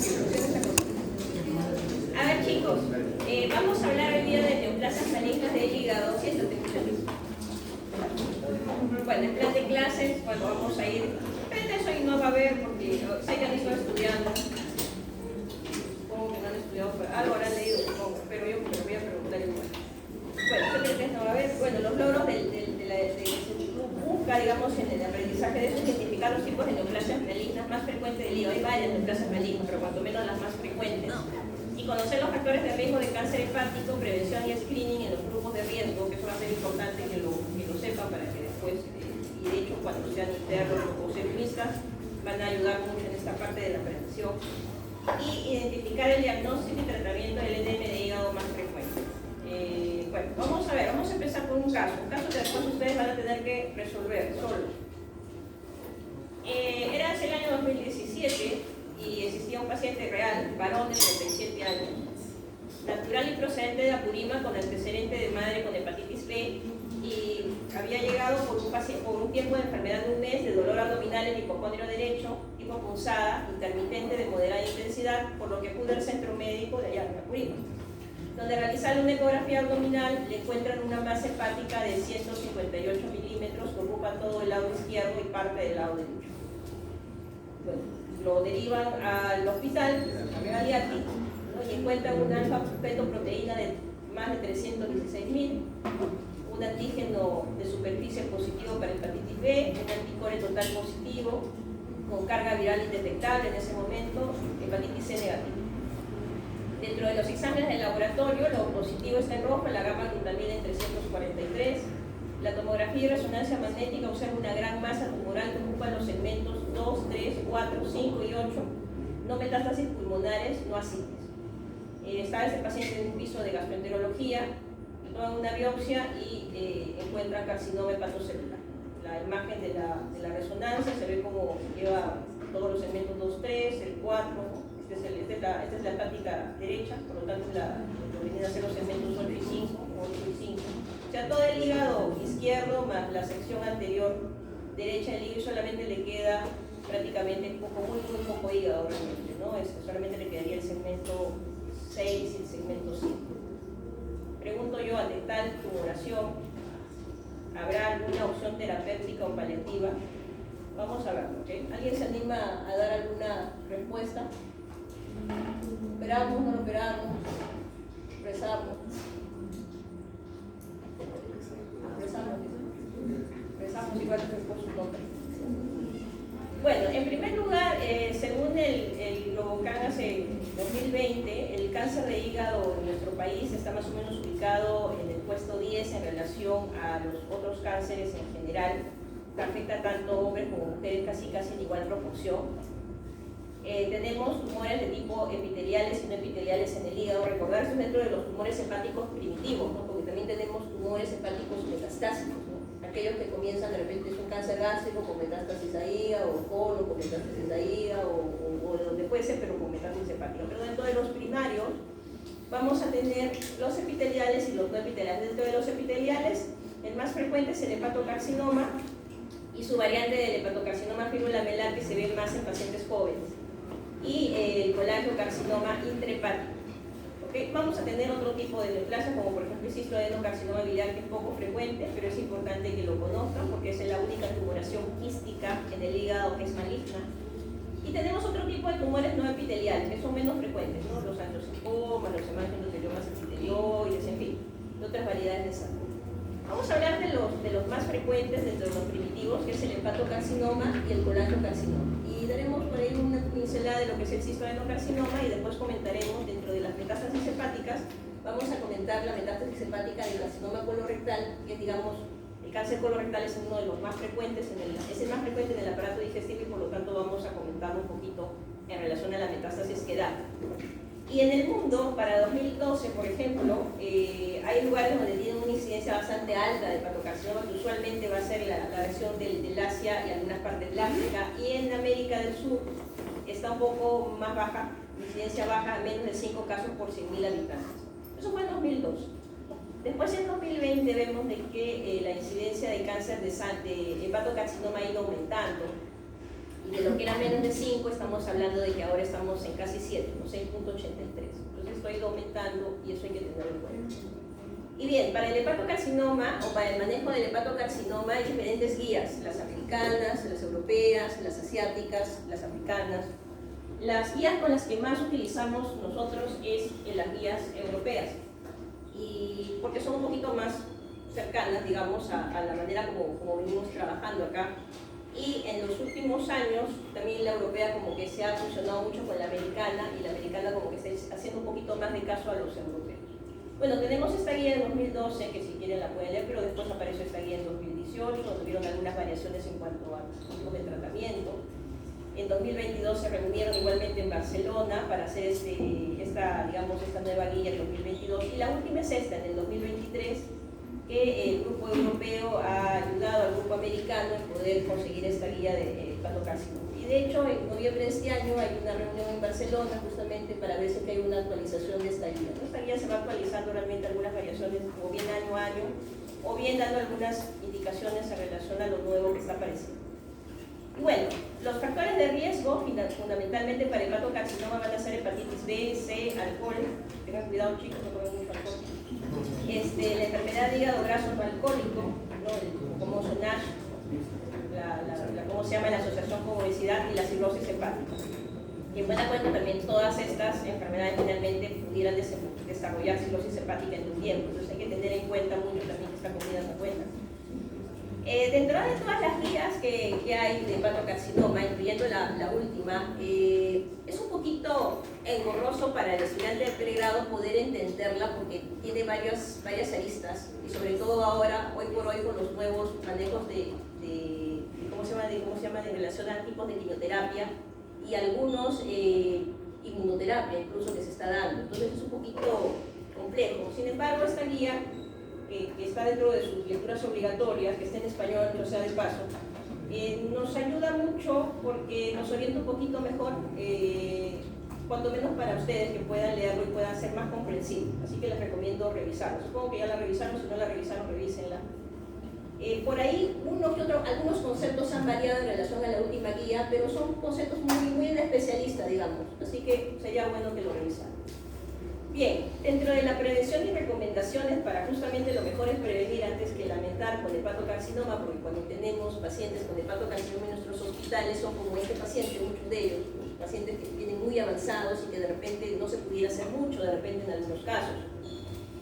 A ver, chicos, vamos a hablar hoy día de neoplasias malignas del hígado. Siéntate, muchachos. Bueno, en plan de clases, bueno, vamos a ir. Depende de eso y no va a haber, porque sé que han estado estudiando. Supongo que no han estudiado, algo habrán leído, supongo, pero yo me voy a preguntar igual. Bueno, ¿qué crees que no va a haber? Bueno, los logros de su busca, digamos, en el aprendizaje de eso, identificar los tipos de neoplasias malignas más frecuentes del hígado. Hay varias neoplasias malignas, pero cuanto menos las más frecuentes. Y conocer los factores de riesgo de cáncer hepático, prevención y screening en los grupos de riesgo, que eso va a ser importante que lo sepan para que después, y de hecho cuando sean internos o semistas, van a ayudar mucho en esta parte de la prevención. Y identificar el diagnóstico y tratamiento del edema de hígado más frecuente. Bueno, vamos a ver, vamos a empezar con un caso que después ustedes van a tener que resolver solos. Era hace el año 2017 y existía un paciente real, varón de 37 años, natural y procedente de Apurímac con antecedente de madre con hepatitis B, y había llegado por un tiempo de enfermedad de un mes, de dolor abdominal en hipocondrio derecho, hipopunzada, intermitente de moderada intensidad, por lo que acude al centro médico de allá de Apurímac, donde realizaron una ecografía abdominal, le encuentran una masa hepática de 158 milímetros que ocupa todo el lado izquierdo y parte del lado derecho. Bueno, lo derivan al hospital, a Aliati, ¿no? Y encuentran un alfa-fetoproteína de más de 316.000, un antígeno de superficie positivo para hepatitis B, un anticore total positivo, con carga viral indetectable en ese momento, hepatitis C negativa. Dentro de los exámenes de laboratorio, lo positivo está en rojo, la gamma glutamina en 343. La tomografía y resonancia magnética observa una gran masa tumoral que ocupa los segmentos 2, 3, 4, 5 y 8, no metástasis pulmonares, no ascites. Está ese paciente en un piso de gastroenterología, toman una biopsia y encuentran carcinoma hepatocelular. La imagen de la resonancia se ve como lleva todos los segmentos 2, 3, el 4, esta es la hepática derecha, por lo tanto vienen a ser los segmentos 8 y 5, 8 y 5. O sea, todo el hígado izquierdo más la sección anterior derecha del hígado, solamente le queda prácticamente muy poco hígado realmente, ¿no? Solamente le quedaría el segmento 6 y el segmento 5. Pregunto yo, ante tal tumoración, ¿habrá alguna opción terapéutica o paliativa? Vamos a verlo, ¿ok? ¿Alguien se anima a dar alguna respuesta? ¿Operamos, no lo operamos? ¿Rezamos? Rezamos igual que por su nombre. Bueno, en primer lugar, según el Globocan hace 2020, el cáncer de hígado en nuestro país está más o menos ubicado en el puesto 10 en relación a los otros cánceres en general, que afecta tanto hombres como mujeres casi en igual proporción. Tenemos tumores de tipo epiteliales y no epiteliales en el hígado. Recordar, eso es dentro de los tumores hepáticos primitivos, ¿no? Porque también tenemos tumores hepáticos metastásicos, ¿no? Aquellos que comienzan de repente es un cáncer gástrico con metástasis a hígado, o colon con metástasis a hígado, o de donde puede ser, pero con metástasis hepática. Pero dentro de los primarios vamos a tener los epiteliales y los no epiteliales. Dentro de los epiteliales, el más frecuente es el hepatocarcinoma y su variante del hepatocarcinoma fibrolamelar, que se ve más en pacientes jóvenes, y el colangiocarcinoma intrahepático. ¿Okay? Vamos a tener otro tipo de neoplasias, como por ejemplo el cistoadenocarcinoma biliar, que es poco frecuente, pero es importante que lo conozcan porque es la única tumoración quística en el hígado que es maligna. Y tenemos otro tipo de tumores no epiteliales, que son menos frecuentes, ¿no? Los angiosarcomas, los hemangioendoteliomas epitelioides, en fin, de otras variedades de sarcoma. Vamos a hablar de los más frecuentes dentro de los primitivos, que es el hepatocarcinoma y el colangiocarcinoma. Y daremos por ahí una pincelada de lo que es el cistoadenocarcinoma y después comentaremos dentro de las metástasis hepáticas. Vamos a comentar la metástasis hepática del carcinoma colorectal, que digamos, el cáncer colorectal es uno de los más frecuentes, es el más frecuente en el aparato digestivo y por lo tanto vamos a comentarlo un poquito en relación a la metástasis que da. Y en el mundo, para 2012, por ejemplo, hay lugares donde tienen una incidencia bastante alta de hepatocarcinoma, que usualmente va a ser la región del Asia y algunas partes del África, y en América del Sur está un poco más baja, incidencia baja, menos de 5 casos por 100.000 habitantes. Eso fue en 2002. Después en 2020 vemos de que la incidencia de cáncer de hepatocarcinoma ha ido aumentando, y de lo que era menos de 5 estamos hablando de que ahora estamos en casi 7, ¿no? 6.83. Entonces esto ha ido aumentando y eso hay que tenerlo en cuenta. Y bien, para el hepatocarcinoma o para el manejo del hepatocarcinoma hay diferentes guías, las americanas, las europeas, las asiáticas, las africanas. Las guías con las que más utilizamos nosotros es las guías europeas, y porque son un poquito más cercanas, digamos, a la manera como venimos trabajando acá. Y en los últimos años también la europea como que se ha fusionado mucho con la americana, y la americana como que está haciendo un poquito más de caso a los europeos. Bueno, tenemos esta guía de 2012, que si quieren la pueden leer, pero después apareció esta guía en 2018, donde tuvieron algunas variaciones en cuanto a tipos de tratamiento. En 2022 se reunieron igualmente en Barcelona para hacer esta nueva guía del 2022, y la última es esta, en el 2023, que el grupo europeo ha ayudado al grupo americano en poder conseguir esta guía de hepatocarcinoma. Y de hecho, en noviembre de este año hay una reunión en Barcelona justamente para ver si hay una actualización de esta guía. Esta guía se va actualizando realmente algunas variaciones, o bien año a año, o bien dando algunas indicaciones en relación a lo nuevo que está apareciendo. Y bueno, los factores de riesgo fundamentalmente para el hepatocarcinoma van a ser hepatitis B, C, alcohol. Tengan cuidado, chicos, no comen mucho alcohol. La enfermedad de hígado graso no alcohólico, ¿no? El famoso NASH, ¿cómo se llama? La asociación con obesidad, y la cirrosis hepática. Y en buena cuenta también todas estas enfermedades finalmente pudieran desarrollar cirrosis hepática en un tiempo. Entonces hay que tener en cuenta mucho también que esta comida se cuenta. Dentro de todas las guías que hay de hepatocarcinoma, incluyendo la última, es un poquito engorroso para el estudiante de pregrado poder entenderla, porque tiene varias aristas, y sobre todo ahora, hoy por hoy, con los nuevos manejos de relación a tipos de quimioterapia y algunos inmunoterapia incluso que se está dando. Entonces es un poquito complejo. Sin embargo, esta guía, que está dentro de sus lecturas obligatorias, que está en español, o sea, de paso, nos ayuda mucho porque nos orienta un poquito mejor, cuanto menos para ustedes, que puedan leerlo y puedan ser más comprensivos. Así que les recomiendo revisarlo. Supongo que ya la revisaron, si no la revisaron, revísenla. Por ahí, algunos conceptos han variado en relación a la última guía, pero son conceptos muy de especialista, digamos. Así que sería bueno que lo revisaran. Bien, dentro de la prevención y recomendaciones para justamente lo mejor es prevenir antes que lamentar con hepatocarcinoma, porque cuando tenemos pacientes con hepatocarcinoma en nuestros hospitales son como este paciente, muchos de ellos, pacientes que vienen muy avanzados y que de repente no se pudiera hacer mucho, de repente en algunos casos.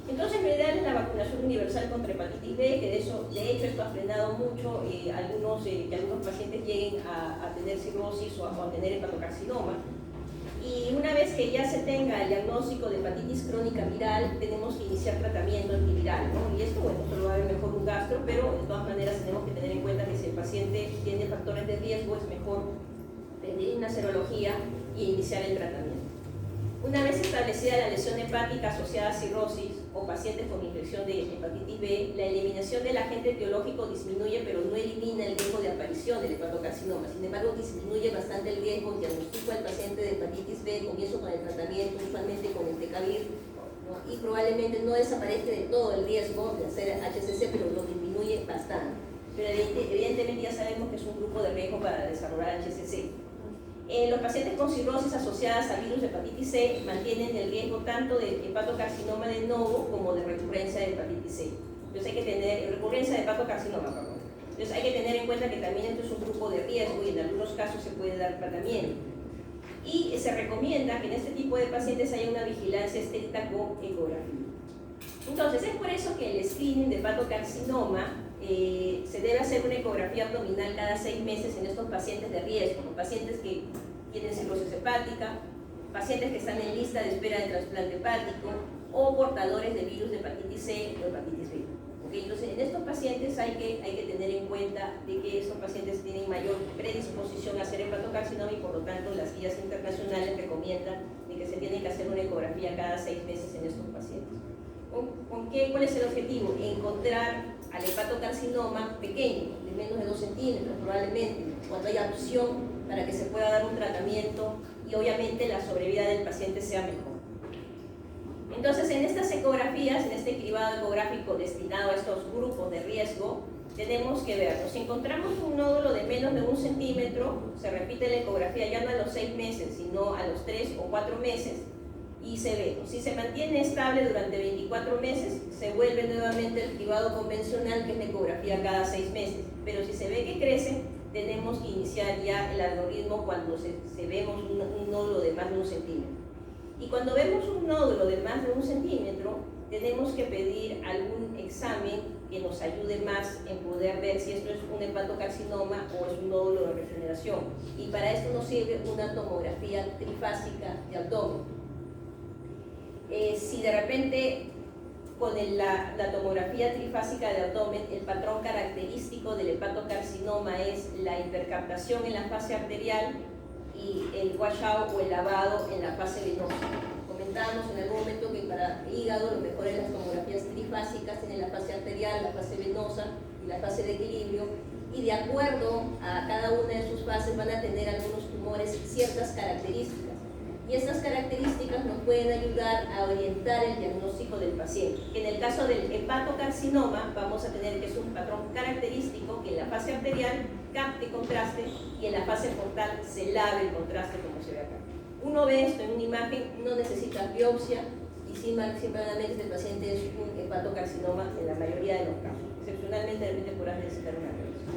Entonces, lo ideal es la vacunación universal contra hepatitis B, que de hecho esto ha frenado mucho que algunos pacientes lleguen a tener cirrosis o a tener hepatocarcinoma. Y una vez que ya se tenga el diagnóstico de hepatitis crónica viral, tenemos que iniciar tratamiento antiviral, ¿no? Y esto, bueno, solo va a haber mejor un gastro, pero de todas maneras tenemos que tener en cuenta que si el paciente tiene factores de riesgo, es mejor pedir una serología y iniciar el tratamiento. Una vez establecida la lesión hepática asociada a cirrosis o pacientes con infección de hepatitis B, la eliminación del agente etiológico disminuye, pero no elimina el riesgo de aparición del hepatocarcinoma. Sin embargo, disminuye bastante el riesgo. Diagnostico al paciente de hepatitis B, comienzo con el tratamiento, usualmente con entecavir, ¿no? Y probablemente no desaparece de todo el riesgo de hacer HCC, pero lo disminuye bastante. Pero evidentemente ya sabemos que es un grupo de riesgo para desarrollar HCC. Los pacientes con cirrosis asociadas a virus de hepatitis C mantienen el riesgo tanto de hepatocarcinoma de novo como de recurrencia de hepatitis C. Entonces hay que tener, recurrencia de hepatocarcinoma, perdón. Entonces hay que tener en cuenta que también esto es un grupo de riesgo y en algunos casos se puede dar tratamiento. Y se recomienda que en este tipo de pacientes haya una vigilancia estricta con ecografía. Entonces es por eso que el screening de hepatocarcinoma se debe hacer una ecografía abdominal cada 6 meses en estos pacientes de riesgo, pacientes que tienen cirrosis hepática, pacientes que están en lista de espera de trasplante hepático o portadores de virus de hepatitis C o hepatitis B. ¿Okay? Entonces, en estos pacientes hay que tener en cuenta de que estos pacientes tienen mayor predisposición a hacer hepatocarcinoma, y por lo tanto las guías internacionales recomiendan de que se tiene que hacer una ecografía cada 6 meses en estos pacientes. ¿Cuál es el objetivo? Encontrar al hepatocarcinoma pequeño, de menos de 2 centímetros probablemente, cuando haya opción para que se pueda dar un tratamiento y obviamente la sobrevida del paciente sea mejor. Entonces, en estas ecografías, en este cribado ecográfico destinado a estos grupos de riesgo, tenemos que verlo. Si encontramos un nódulo de menos de 1 centímetro, se repite la ecografía ya no a los 6 meses, sino a los 3 o 4 meses, y se ve. Si se mantiene estable durante 24 meses, se vuelve nuevamente el cribado convencional, que es la ecografía cada 6 meses. Pero si se ve que crece, tenemos que iniciar ya el algoritmo cuando vemos un nódulo de más de 1 centímetro. Y cuando vemos un nódulo de más de 1 centímetro, tenemos que pedir algún examen que nos ayude más en poder ver si esto es un hepatocarcinoma o es un nódulo de regeneración. Y para esto nos sirve una tomografía trifásica de abdomen. Si de repente con la tomografía trifásica de abdomen, el patrón característico del hepatocarcinoma es la hipercaptación en la fase arterial y el washout o el lavado en la fase venosa. Comentábamos en algún momento que para el hígado lo mejor es las tomografías trifásicas, tienen la fase arterial, la fase venosa y la fase de equilibrio, y de acuerdo a cada una de sus fases van a tener algunos tumores ciertas características. Y estas características nos pueden ayudar a orientar el diagnóstico del paciente. En el caso del hepatocarcinoma, vamos a tener que es un patrón característico que en la fase arterial capte contraste y en la fase portal se lave el contraste, como se ve acá. Uno ve esto en una imagen, no necesita biopsia y simplemente el paciente es un hepatocarcinoma en la mayoría de los casos. Excepcionalmente, de repente podrás necesitar una biopsia.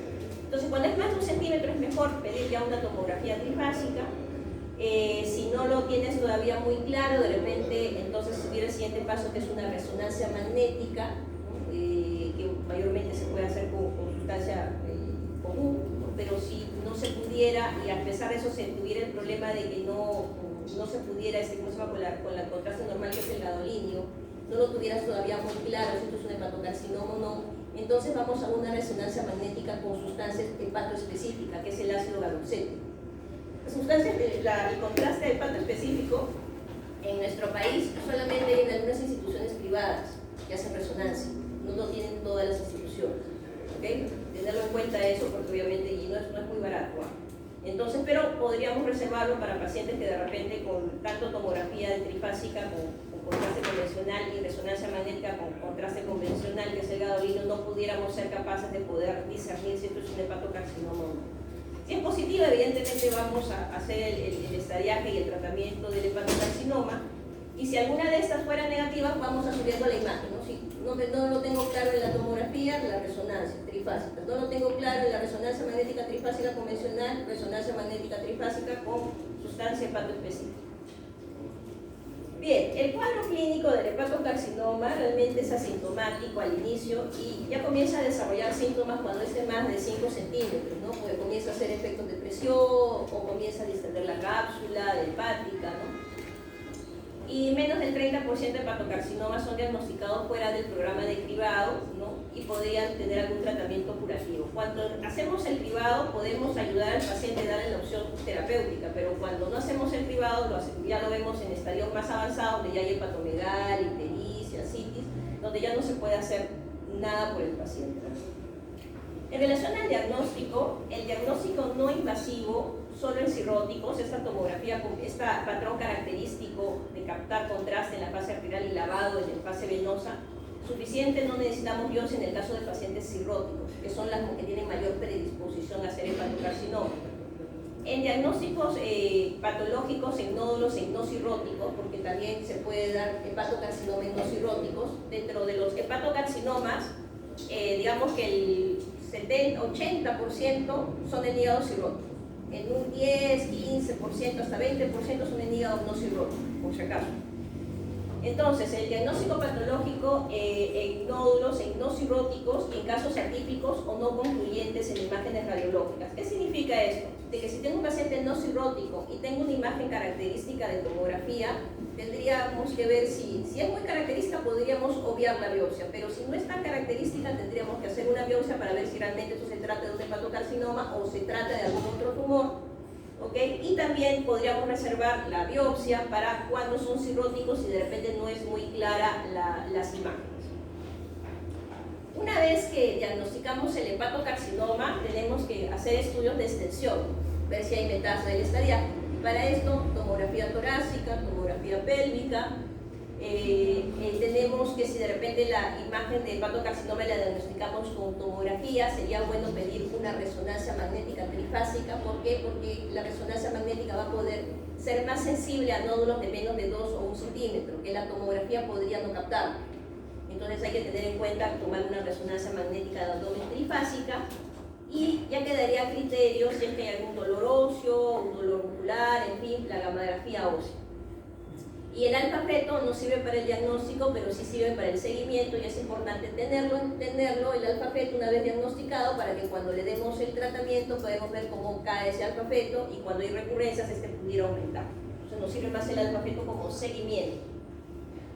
Entonces, cuando es más de 1 centímetro es mejor pedir ya una tomografía trifásica. Si no lo tienes todavía muy claro, de repente entonces subir el siguiente paso, que es una resonancia magnética, que mayormente se puede hacer con sustancia común, ¿no? Pero si no se pudiera, y a pesar de eso se tuviera el problema de que no se pudiera, con la contraste normal, que es el gadolinio, no lo tuvieras todavía muy claro si esto es un hepatocarcinoma o no, entonces vamos a una resonancia magnética con sustancias hepatoespecíficas, que es el ácido galocético. Sustancias, el contraste del hepato específico en nuestro país solamente hay en algunas instituciones privadas que hacen resonancia, no lo tienen todas las instituciones, ¿okay? Tenerlo en cuenta eso, porque obviamente y no es muy barato, ¿eh? Entonces, pero podríamos reservarlo para pacientes que de repente con tanto tomografía trifásica con contraste convencional y resonancia magnética con contraste convencional, que es el gadolinio, no pudiéramos ser capaces de poder discernir si esto es un hepatocarcinoma o no. Si es positivo, evidentemente vamos a hacer el estadiaje y el tratamiento del hepatocarcinoma, y si alguna de estas fuera negativa, vamos a subirlo a la imagen, ¿no? Si no lo tengo claro en la tomografía, la resonancia trifásica, no lo tengo claro en la resonancia magnética trifásica convencional, resonancia magnética trifásica con sustancia hepatoespecífica. Bien, el cuadro clínico del hepatocarcinoma realmente es asintomático al inicio y ya comienza a desarrollar síntomas cuando es de más de 5 centímetros, ¿no? Porque comienza a hacer efectos de presión o comienza a distender la cápsula hepática, ¿no? Y menos del 30% de hepatocarcinomas son diagnosticados fuera del programa de cribado, ¿no? Y podrían tener algún tratamiento curativo. Cuando hacemos el cribado podemos ayudar al paciente a darle la opción terapéutica, pero cuando no hacemos el cribado, ya lo vemos en estadios más avanzados, donde ya hay hepatomegalia, ictericia, citis, donde ya no se puede hacer nada por el paciente. En relación al diagnóstico, el diagnóstico no invasivo, solo en cirróticos, esta tomografía con este patrón característico de captar contraste en la fase arterial y lavado en la fase venosa, suficiente, no necesitamos biopsia en el caso de pacientes cirróticos, que son las que tienen mayor predisposición a hacer hepatocarcinoma. En diagnósticos patológicos en nódulos en no cirróticos, porque también se puede dar hepatocarcinoma en no cirróticos, dentro de los hepatocarcinomas, digamos que el 80% son en hígado cirrótico. En un 10, 15%, hasta 20% son en hígado no cirrótico, por si acaso. Entonces, el diagnóstico patológico en nódulos en no cirróticos, en casos atípicos o no concluyentes en imágenes radiológicas. ¿Qué significa esto? De que si tengo un paciente no cirrótico y tengo una imagen característica de tomografía, tendríamos que ver si es muy característica, podríamos obviar la biopsia, pero si no es tan característica, tendríamos que hacer una biopsia para ver si realmente esto se trata de un hepatocarcinoma o se trata de algún otro tumor. ¿Okay? Y también podríamos reservar la biopsia para cuando son cirróticos y de repente no es muy clara las imágenes. Una vez que diagnosticamos el hepatocarcinoma, tenemos que hacer estudios de extensión, ver si hay metástasis del estadiaje. Para esto, tomografía torácica, tomografía pélvica, Tenemos que si de repente la imagen de hepatocarcinoma la diagnosticamos con tomografía, sería bueno pedir una resonancia magnética trifásica. ¿Por qué? Porque la resonancia magnética va a poder ser más sensible a nódulos de menos de 2 o 1 centímetro, que la tomografía podría no captar. Entonces hay que tener en cuenta tomar una resonancia magnética de abdomen trifásica, y ya quedaría a criterio si es que hay algún dolor óseo, un dolor muscular, en fin, la gamografía ósea. Y el alfa-feto no sirve para el diagnóstico, pero sí sirve para el seguimiento, y es importante entenderlo, el alfa-feto una vez diagnosticado, para que cuando le demos el tratamiento podemos ver cómo cae ese alfa-feto, y cuando hay recurrencias este pudiera aumentar. Entonces nos sirve más el alfa-feto como seguimiento.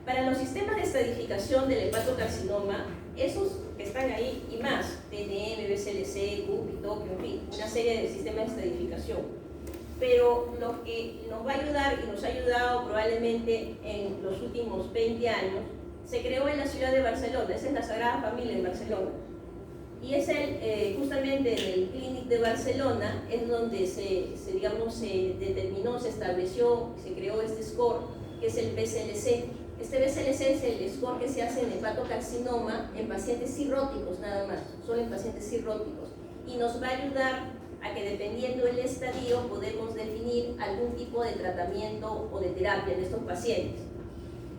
Para los sistemas de estadificación del hepatocarcinoma, esos que están ahí y más, TNM, BCLC, CUP, Pitocchio, en fin, una serie de sistemas de estadificación. Pero lo que nos va a ayudar y nos ha ayudado probablemente en los últimos 20 años, se creó en la ciudad de Barcelona. Esa es la Sagrada Familia en Barcelona. Y es justamente en el Clínic de Barcelona es donde se determinó, se estableció, se creó este score, que es el BCLC. Este BCLC es el score que se hace en hepatocarcinoma en pacientes cirróticos nada más, solo en pacientes cirróticos. Y nos va a ayudar a que dependiendo del estadio podemos definir algún tipo de tratamiento o de terapia en estos pacientes.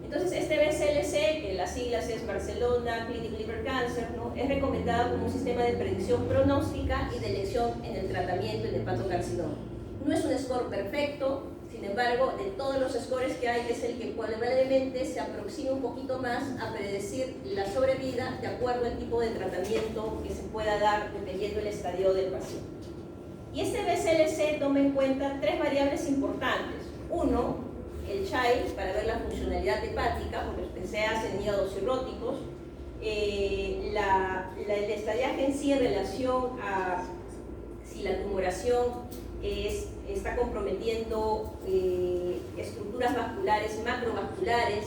Entonces este BCLC, que las siglas es Barcelona Clinic Liver Cancer, ¿no?, es recomendado como un sistema de predicción pronóstica y de elección en el tratamiento en hepatocarcinoma. No es un score perfecto, sin embargo, de todos los scores que hay, es el que probablemente se aproxima un poquito más a predecir la sobrevida de acuerdo al tipo de tratamiento que se pueda dar dependiendo del estadio del paciente. Y este BCLC toma en cuenta 3 variables importantes. Uno, el CHAI, para ver la funcionalidad hepática, porque se hace en hígados cirróticos. El estadiaje en sí en relación a si la tumoración está comprometiendo estructuras vasculares, macrovasculares,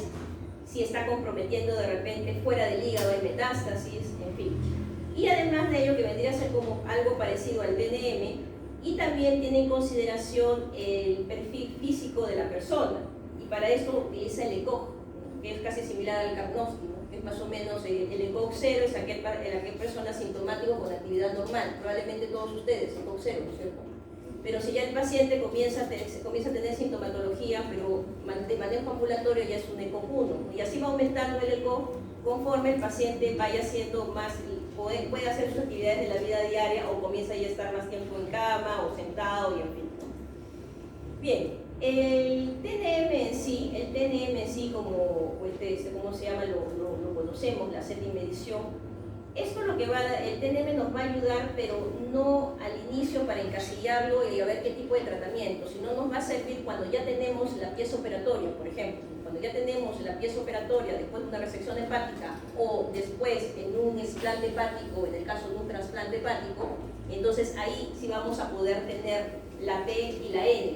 si está comprometiendo de repente fuera del hígado hay metástasis, en fin. Y además de ello, que vendría a ser como algo parecido al TNM, y también tiene en consideración el perfil físico de la persona, y para esto utiliza el ECOG, que es casi similar al CAPNOSTI, ¿no?, que es más o menos el ECOG 0 es aquel persona asintomático con actividad normal, probablemente todos ustedes, ECOG 0, ¿no es cierto? Pero si ya el paciente comienza a tener sintomatología, pero de manejo ambulatorio, ya es un ECOG 1, y así va aumentando el ECOG conforme el paciente vaya siendo más, puede hacer sus actividades de la vida diaria, o comienza ya a estar más tiempo en cama o sentado, y en fin. Bien, el TNM en sí, como ¿cómo se llama? Lo conocemos, la séptima edición. Esto es lo que el TNM nos va a ayudar, pero no al inicio para encasillarlo y a ver qué tipo de tratamiento, sino nos va a servir cuando ya tenemos la pieza operatoria, por ejemplo. Cuando ya tenemos la pieza operatoria después de una resección hepática, o después en un explante hepático, en el caso de un trasplante hepático, entonces ahí sí vamos a poder tener la T y la N.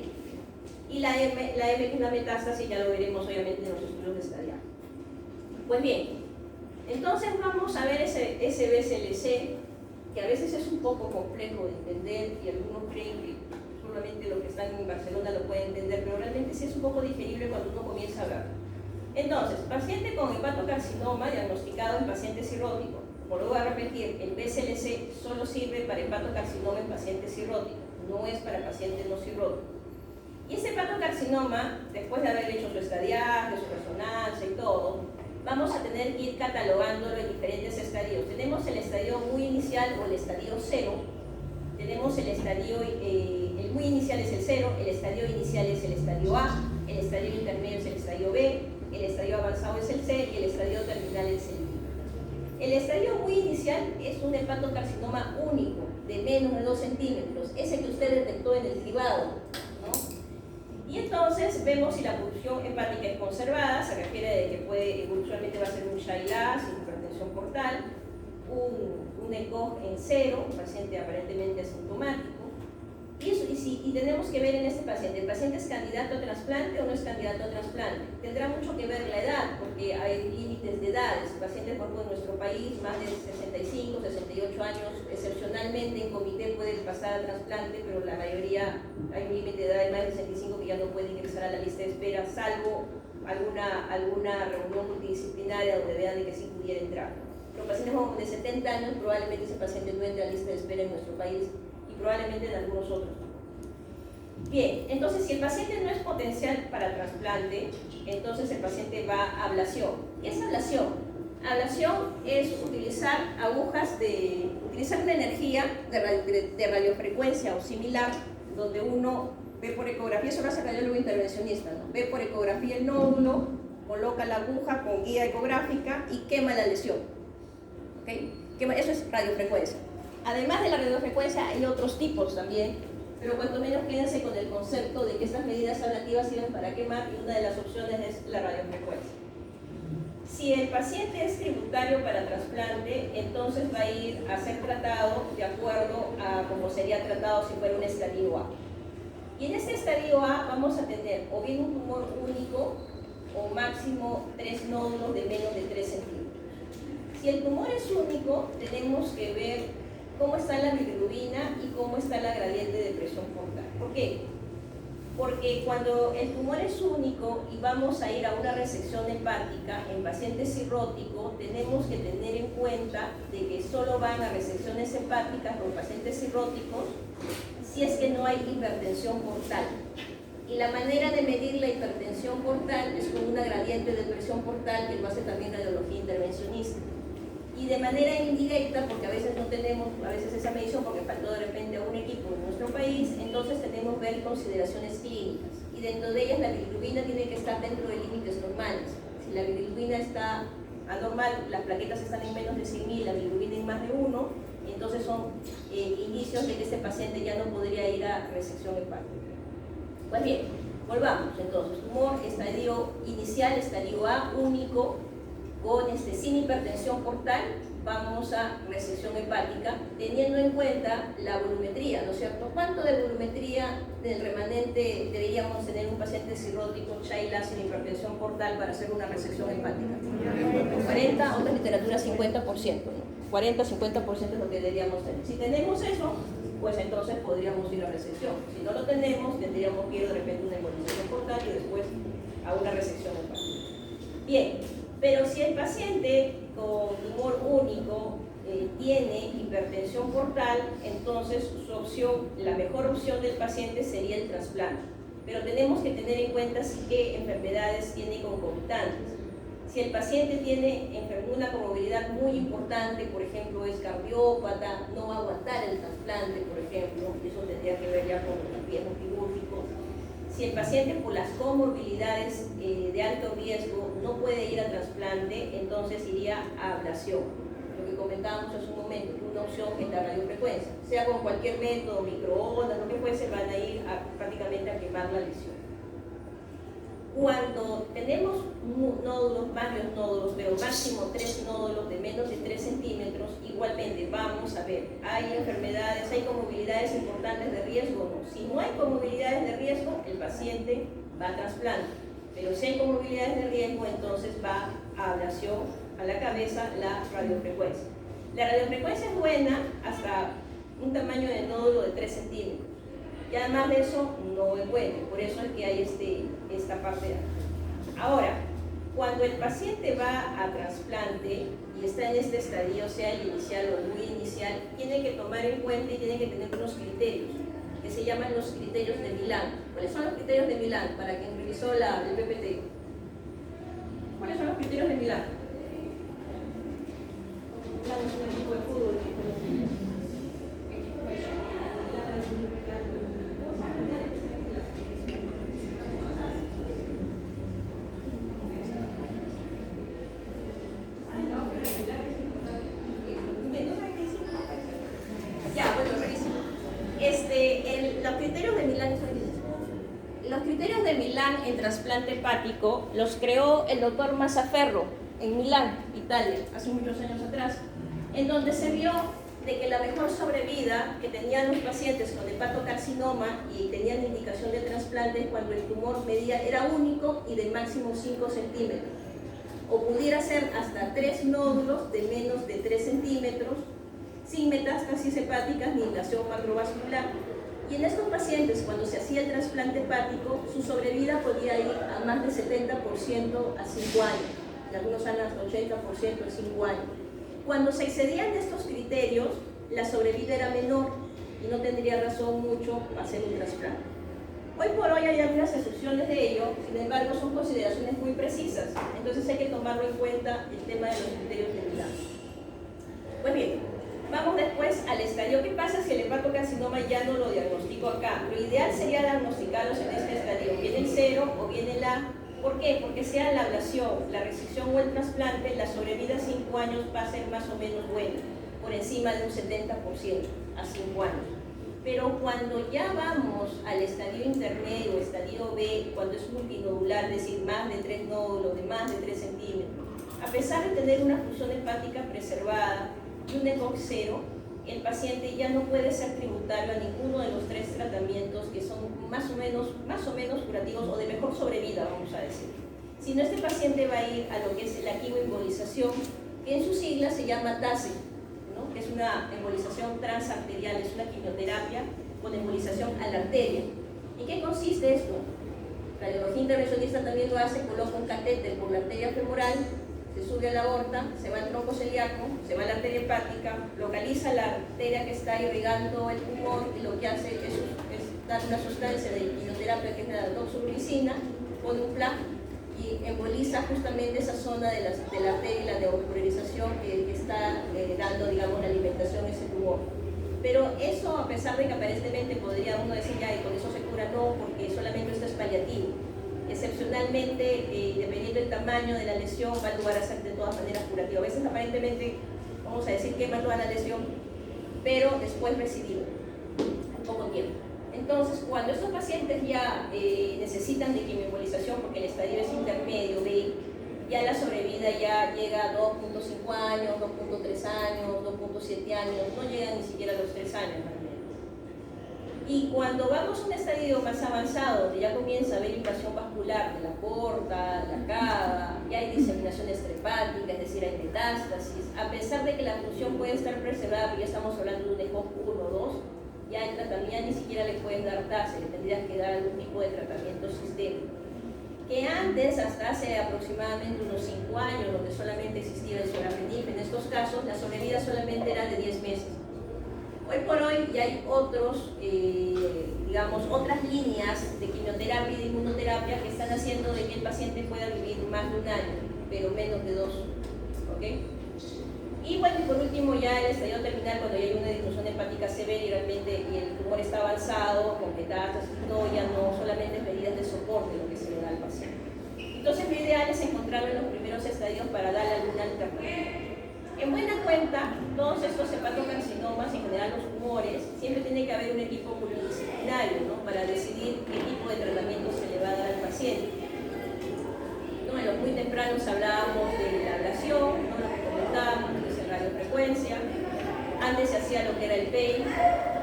Y la M, que es una metástasis, ya lo veremos obviamente en los estudios de estadiaje. Pues bien, entonces vamos a ver ese BCLC, que a veces es un poco complejo de entender, y algunos creen que solamente los que están en Barcelona lo pueden entender, pero realmente sí es un poco digerible cuando uno comienza a ver. Entonces, paciente con hepatocarcinoma diagnosticado en paciente cirrótico. Como lo voy a repetir, el BCLC solo sirve para hepatocarcinoma en paciente cirrótico, no es para pacientes no cirróticos. Y ese hepatocarcinoma, después de haber hecho su estadiaje, su resonancia y todo, vamos a tener que ir catalogándolo en diferentes estadios. Tenemos el estadio muy inicial o el estadio 0. Tenemos el estadio, el muy inicial es el 0, el estadio inicial es el estadio A, el estadio intermedio es el estadio B, el estadio avanzado es el C y el estadio terminal es el D. El estadio muy inicial es un hepatocarcinoma único, de menos de 2 centímetros, ese que usted detectó en el cribado, ¿no? Y entonces vemos si la función hepática es conservada, se refiere de que evolutivamente va a ser un Shayla sin hipertensión portal, un ECOG en 0, un paciente aparentemente asintomático. Y tenemos que ver en este paciente, ¿el paciente es candidato a trasplante o no es candidato a trasplante? Tendrá mucho que ver la edad, porque hay límites de edades. El paciente, por ejemplo, en nuestro país, más de 65, 68 años, excepcionalmente en comité puede pasar a trasplante, pero la mayoría, hay un límite de edad de más de 65 que ya no puede ingresar a la lista de espera, salvo alguna reunión multidisciplinaria donde vean de que sí pudiera entrar. Los pacientes jóvenes de 70 años, probablemente ese paciente no entre a lista de espera en nuestro país y probablemente en algunos otros. Bien, entonces si el paciente no es potencial para trasplante, entonces el paciente va a ablación. ¿Qué es ablación? Ablación es utilizar utilizar una energía de radiofrecuencia o similar, donde uno ve por ecografía, eso lo hace el radiólogo intervencionista, ¿no? Ve por ecografía el nódulo, coloca la aguja con guía ecográfica y quema la lesión. ¿Okay? Eso es radiofrecuencia. Además de la radiofrecuencia hay otros tipos también, pero cuanto menos quédense con el concepto de que estas medidas ablativas sirven para quemar y una de las opciones es la radiofrecuencia. Si el paciente es tributario para trasplante, entonces va a ir a ser tratado de acuerdo a cómo sería tratado si fuera un estadio A. Y en este estadio A vamos a tener o bien un tumor único o máximo 3 nódulos de menos de 3 centímetros. Si el tumor es único, tenemos que ver cómo está la bilirrubina y cómo está la gradiente de presión portal. ¿Por qué? Porque cuando el tumor es único y vamos a ir a una resección hepática en pacientes cirróticos, tenemos que tener en cuenta de que solo van a resecciones hepáticas con pacientes cirróticos si es que no hay hipertensión portal. Y la manera de medir la hipertensión portal es con una gradiente de presión portal que lo hace también radiología intervencionista. Y de manera indirecta, porque a veces no tenemos esa medición porque faltó de repente a un equipo en nuestro país, entonces tenemos que ver consideraciones clínicas. Y dentro de ellas la bilirrubina tiene que estar dentro de límites normales. Si la bilirrubina está anormal, las plaquetas están en menos de 100.000, la bilirrubina en más de 1, entonces son indicios de que este paciente ya no podría ir a resección hepática. Pues bien, volvamos entonces. Tumor, estadio inicial, estadio A, único, sin hipertensión portal, vamos a resección hepática, teniendo en cuenta la volumetría, ¿no es cierto? ¿Cuánto de volumetría del remanente deberíamos tener un paciente cirrótico, Chaila, sin hipertensión portal para hacer una resección hepática? 40, otra literatura 50%, ¿no? 40-50% es lo que deberíamos tener. Si tenemos eso, pues entonces podríamos ir a resección. Si no lo tenemos, tendríamos que ir de repente a una embolización portal y después a una resección hepática. Bien. Pero si el paciente con tumor único tiene hipertensión portal, entonces su opción, la mejor opción del paciente sería el trasplante. Pero tenemos que tener en cuenta qué enfermedades tiene concomitantes. Si el paciente tiene una comorbilidad muy importante, por ejemplo es cardiópata, no va a aguantar el trasplante, por ejemplo, y eso tendría que ver ya con el riesgo quirúrgico. Si el paciente por las comorbilidades de alto riesgo no puede ir a trasplante, entonces iría a ablación. Lo que comentábamos hace un momento, una opción es la radiofrecuencia. Sea con cualquier método, microondas, lo que fuese, van a ir prácticamente a quemar la lesión. Cuando tenemos nódulos, varios nódulos, pero máximo 3 nódulos de menos de 3 centímetros, igualmente vamos a ver, hay enfermedades, hay comorbilidades importantes de riesgo o no. Si no hay comorbilidades de riesgo, el paciente va a trasplante. Pero si hay comorbilidades de riesgo, entonces va a ablación a la cabeza, la radiofrecuencia. La radiofrecuencia es buena hasta un tamaño de nódulo de 3 centímetros. Y además de eso, no es bueno. Por eso es que hay esta parte de aquí. Ahora, cuando el paciente va a trasplante y está en este estadio, sea el inicial o el muy inicial, tiene que tomar en cuenta y tiene que tener unos criterios que se llaman los criterios de Milán. ¿Cuáles son los criterios de Milán? Para quien revisó el PPT. ¿Cuáles son los criterios de Milán? Milán es un equipo de fútbol. En trasplante hepático los creó el doctor Mazzaferro en Milán, Italia, hace muchos años atrás, en donde se vio de que la mejor sobrevida que tenían los pacientes con hepatocarcinoma y tenían indicación de trasplante cuando el tumor era único y de máximo 5 centímetros, o pudiera ser hasta 3 nódulos de menos de 3 centímetros, sin metástasis hepáticas ni invasión macrovascular. Y en estos pacientes, cuando se hacía el trasplante hepático, su sobrevida podía ir a más del 70% a 5 años, y algunos han hasta 80% a 5 años. Cuando se excedían de estos criterios, la sobrevida era menor y no tendría razón mucho hacer un trasplante. Hoy por hoy hay algunas excepciones de ello, sin embargo son consideraciones muy precisas, entonces hay que tomarlo en cuenta el tema de los criterios de edad. Pues bien, vamos después al estadio. ¿Qué pasa si el hepatocarcinoma ya no lo diagnostico acá? Lo ideal sería diagnosticarlos en este estadio, bien el 0 o bien el A. ¿Por qué? Porque sea la ablación, la resección o el trasplante, la sobrevida a 5 años va a ser más o menos buena, por encima de un 70% a 5 años. Pero cuando ya vamos al estadio intermedio, estadio B, cuando es multinodular, es decir, más de 3 nódulos, de más de 3 centímetros, a pesar de tener una función hepática preservada y un ECOG 0, el paciente ya no puede ser tributario a ninguno de los 3 tratamientos que son más o menos curativos o de mejor sobrevida, vamos a decir. Si no, este paciente va a ir a lo que es la quimioembolización, que en sus siglas se llama TACE, ¿no? Que es una embolización transarterial, es una quimioterapia con embolización a la arteria. ¿En qué consiste esto? La radiología intervencionista también lo hace, coloca un catéter por la arteria femoral, se sube a la aorta, se va al tronco celíaco, se va a la arteria hepática, localiza la arteria que está irrigando el pulmón y lo que hace es dar una sustancia de quimioterapia que es la doxorubicina, pone un plaque y emboliza justamente esa zona de la arteria y la neovascularización que está dando, digamos, la alimentación a ese tumor. Pero eso, a pesar de que aparentemente podría uno decir ya y con eso se cura, no, porque solamente esto es paliativo. Excepcionalmente, dependiendo del tamaño de la lesión, va a lugar a ser de todas maneras curativo. A veces aparentemente, vamos a decir que va a toda la lesión, pero después recidiva, en poco tiempo. Entonces, cuando estos pacientes ya necesitan de quimioembolización, porque el estadio es intermedio, B, ya la sobrevida ya llega a 2.5 años, 2.3 años, 2.7 años, no llegan ni siquiera a los 3 años. Y cuando vamos a un estadio más avanzado, donde ya comienza a haber invasión vascular de la porta, la cava, ya hay diseminación extrahepática, es decir, hay metástasis, a pesar de que la función puede estar preservada, pero ya estamos hablando de un ECOG 1 o 2, ya en tratamiento ni siquiera le puedes dar TACE, le tendrías que dar algún tipo de tratamiento sistémico. Que antes, hasta hace aproximadamente unos 5 años, donde solamente existía el sorafenib, en estos casos la sobrevida solamente era de 10 meses. Hoy por hoy ya hay otras líneas de quimioterapia y de inmunoterapia que están haciendo de que el paciente pueda vivir más de 1 año, pero menos de 2. ¿Okay? Y bueno, por último ya el estadio terminal, cuando ya hay una disfunción hepática severa y realmente el tumor está avanzado, con metástasis, no, ya no solamente medidas de soporte lo que se le da al paciente. Entonces lo ideal es encontrarlo en los primeros estadios para darle alguna alternativa. En buena cuenta, todos estos hepatocarcinomas, en general los tumores, siempre tiene que haber un equipo multidisciplinario, ¿no? Para decidir qué tipo de tratamiento se le va a dar al paciente. ¿No? En los muy tempranos hablábamos de la ablación, ¿no? Lo que comentábamos, que es la radiofrecuencia. Antes se hacía lo que era el PEI,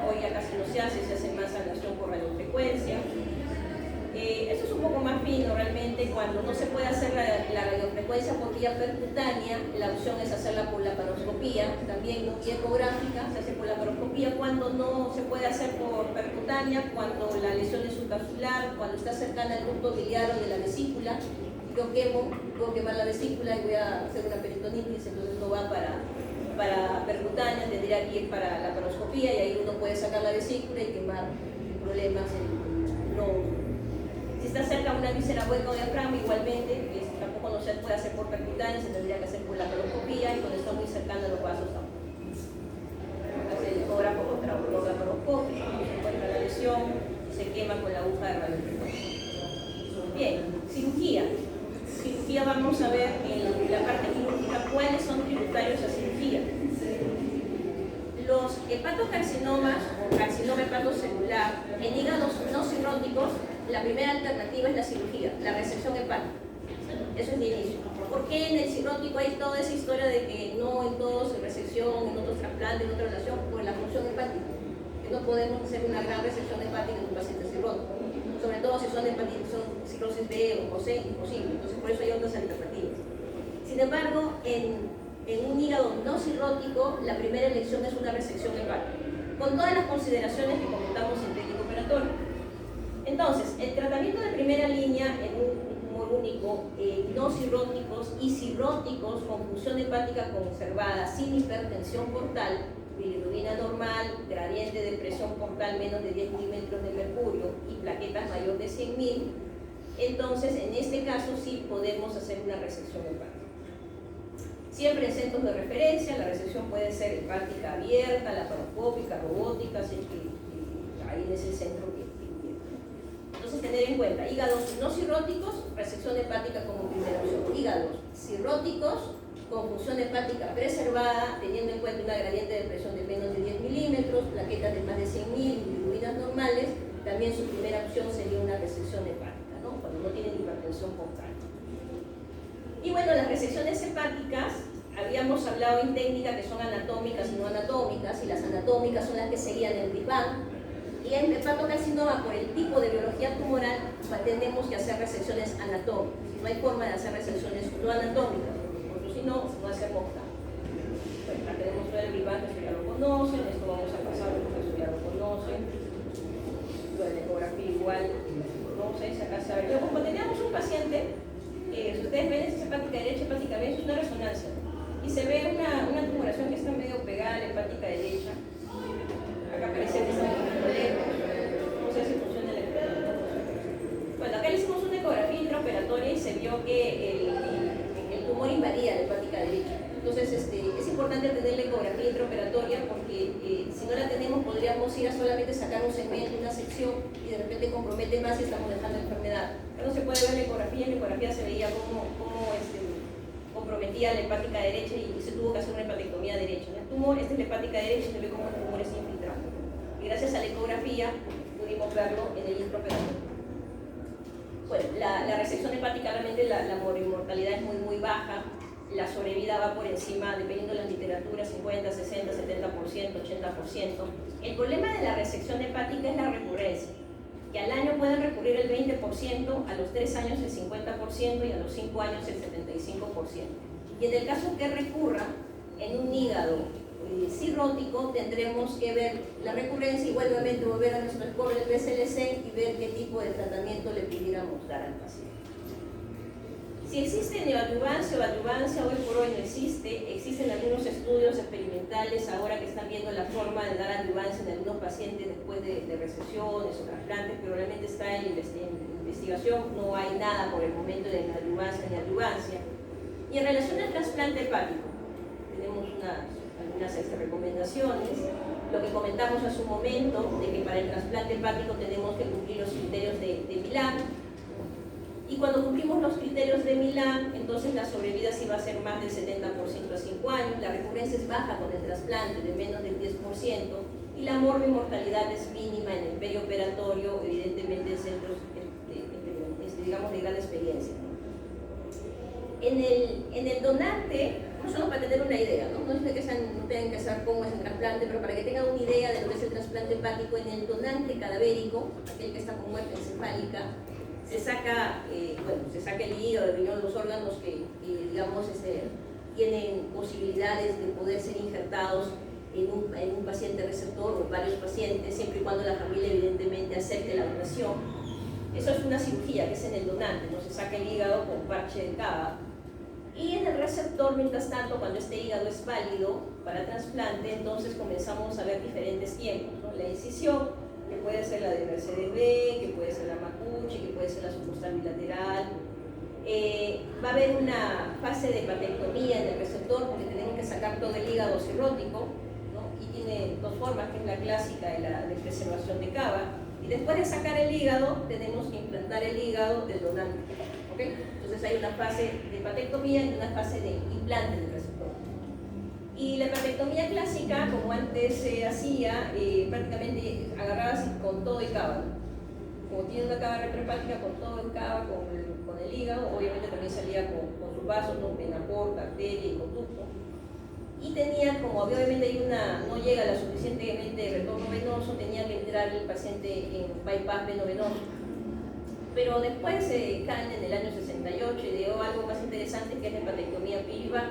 hoy ya casi no se hace más ablación por radiofrecuencia. Esto es un poco más fino realmente, cuando no se puede hacer la radiofrecuencia por vía percutánea, la opción es hacerla por laparoscopía, también no vía ecográfica, se hace por laparoscopía cuando no se puede hacer por percutánea, cuando la lesión es subcapsular, cuando está cercana al ducto biliar o de la vesícula. Yo puedo quemar la vesícula y voy a hacer una peritonitis, entonces no va para percutánea, tendría que ir para la laparoscopía y ahí uno puede sacar la vesícula y quemar problemas en no. Si está cerca de una víscera hueca o diafragma, igualmente, tampoco no se puede hacer por percutánea, se tendría que hacer por la laparoscopía y cuando está muy cercana a los vasos tampoco. Hace el ecógrafo contra la laparoscopia, se encuentra la lesión, se quema con la aguja de radiofrecuencia. Bien, cirugía. Cirugía, vamos a ver en la parte quirúrgica cuáles son tributarios a cirugía. Los hepatocarcinomas o carcinoma hepatocelular en hígados no cirróticos, la primera alternativa es la cirugía, la resección hepática. Eso es de inicio. ¿Por qué en el cirrótico hay toda esa historia de que no en todos en resección, en otros trasplantes, en otra relación? Por la función hepática. Que no podemos hacer una gran resección hepática en un paciente cirrótico. Sobre todo si son cirrosis B o C, imposible. Entonces por eso hay otras alternativas. Sin embargo, en un hígado no cirrótico, la primera elección es una resección hepática, con todas las consideraciones que comentamos en técnico operatorio. Entonces, el tratamiento de primera línea en un tumor cirrótico, no cirróticos y cirróticos con función hepática conservada sin hipertensión portal, bilirrubina normal, gradiente de presión portal menos de 10 milímetros de mercurio y plaquetas mayor de 100.000, entonces en este caso sí podemos hacer una resección hepática. Siempre en centros de referencia, la resección puede ser hepática abierta, laparoscópica, robótica, si es que ahí es el centro que quiere. Entonces tener en cuenta, hígados no cirróticos, resección hepática como primera opción. Hígados cirróticos con función hepática preservada, teniendo en cuenta una gradiente de presión de menos de 10 milímetros, plaquetas de más de 100.000, bilirrubinas normales, también su primera opción sería una resección hepática, ¿no? Cuando no tienen hipertensión portal. Y bueno, las resecciones hepáticas, habíamos hablado en técnica que son anatómicas y no anatómicas, y las anatómicas son las que seguían el Big Bang. Y en hepatocarcinoma, por el tipo de biología tumoral, tenemos que hacer resecciones anatómicas. No hay forma de hacer resecciones no anatómicas, porque si no, no hacemos nada. Bueno, acá tenemos todo el Big Bang, que eso ya lo conocen, esto vamos a pasar porque eso ya lo conocen. Lo de la ecografía igual, no sé si acá se abre. Luego, cuando teníamos un paciente, si ustedes ven, es hepática derecha, hepática derecha, es una resonancia. Y se ve una tumoración que está medio pegada a la hepática derecha. Acá parece que está un problema. No sé si funciona el ecografía. Bueno, acá le hicimos una ecografía intraoperatoria y se vio que el tumor invadía la hepática derecha. Entonces es importante tener la ecografía intraoperatoria porque si no la tenemos podríamos ir a solamente sacar un segmento, una sección y de repente compromete más y estamos dejando enfermedad. Acá no se puede ver la ecografía se veía cómo comprometía la hepática derecha y se tuvo que hacer una hepatectomía derecha. El tumor, esta es la hepática derecha y se ve cómo el tumor es infiltrado. Y gracias a la ecografía pudimos verlo en el intraoperatorio. Bueno, la resección hepática realmente la mortalidad es muy baja. La sobrevida va por encima, dependiendo de las literaturas, 50, 60, 70%, 80%. El problema de la resección hepática es la recurrencia, que al año pueden recurrir el 20%, a los 3 años el 50% y a los 5 años el 75%. Y en el caso que recurra en un hígado cirrótico, tendremos que ver la recurrencia y nuevamente volver a nuestro score del BCLC y ver qué tipo de tratamiento le pudiéramos dar al paciente. Si existe neoadyuvancia o adyuvancia, hoy por hoy no existe. Existen algunos estudios experimentales ahora que están viendo la forma de dar adyuvancia en algunos pacientes después de resecciones o trasplantes, pero realmente está en investigación. No hay nada por el momento de neoadyuvancia ni adyuvancia. Y en relación al trasplante hepático, tenemos algunas recomendaciones. Lo que comentamos hace un momento, de que para el trasplante hepático tenemos que cumplir los criterios de Milán. Y cuando cumplimos los criterios de Milán, entonces la sobrevida sí va a ser más del 70% a 5 años, la recurrencia es baja con el trasplante, de menos del 10%, y la mortalidad es mínima en el perioperatorio, evidentemente en centros digamos, de gran experiencia. En el donante, solo para tener una idea, no es que no tengan que saber cómo es el trasplante, pero para que tengan una idea de lo que es el trasplante hepático, en el donante cadavérico, aquel que está con muerte encefálica, se saca el hígado, el riñón, los órganos que digamos, tienen posibilidades de poder ser injertados en un paciente receptor o en varios pacientes, siempre y cuando la familia evidentemente acepte la donación. Eso es una cirugía que es en el donante, ¿no? Se saca el hígado con parche de cava. Y en el receptor, mientras tanto, cuando este hígado es válido para trasplante, entonces comenzamos a ver diferentes tiempos, ¿no? La incisión, que puede ser la de Mercedes-B, que puede ser la Macucci, que puede ser la subcostal bilateral. Va a haber una fase de hepatectomía en el receptor porque tenemos que sacar todo el hígado cirrótico, ¿no? Y tiene dos formas, que es la clásica de la de preservación de cava. Y después de sacar el hígado, tenemos que implantar el hígado del donante, ¿okay? Entonces hay una fase de hepatectomía y una fase de implante del receptor. Y la hepatectomía clásica, como antes se hacía, prácticamente agarrabas con todo el cava. Como tiene una cava retrohepática, con todo el cava, con el hígado, obviamente también salía con sus vasos, ¿no? Vena porta, arteria y conducto. Y tenía, como obviamente no llega la suficientemente retorno venoso, tenía que entrar el paciente en bypass venovenoso. Pero después Kahn en el año 68 ideó algo más interesante, que es la hepatectomía piggyback.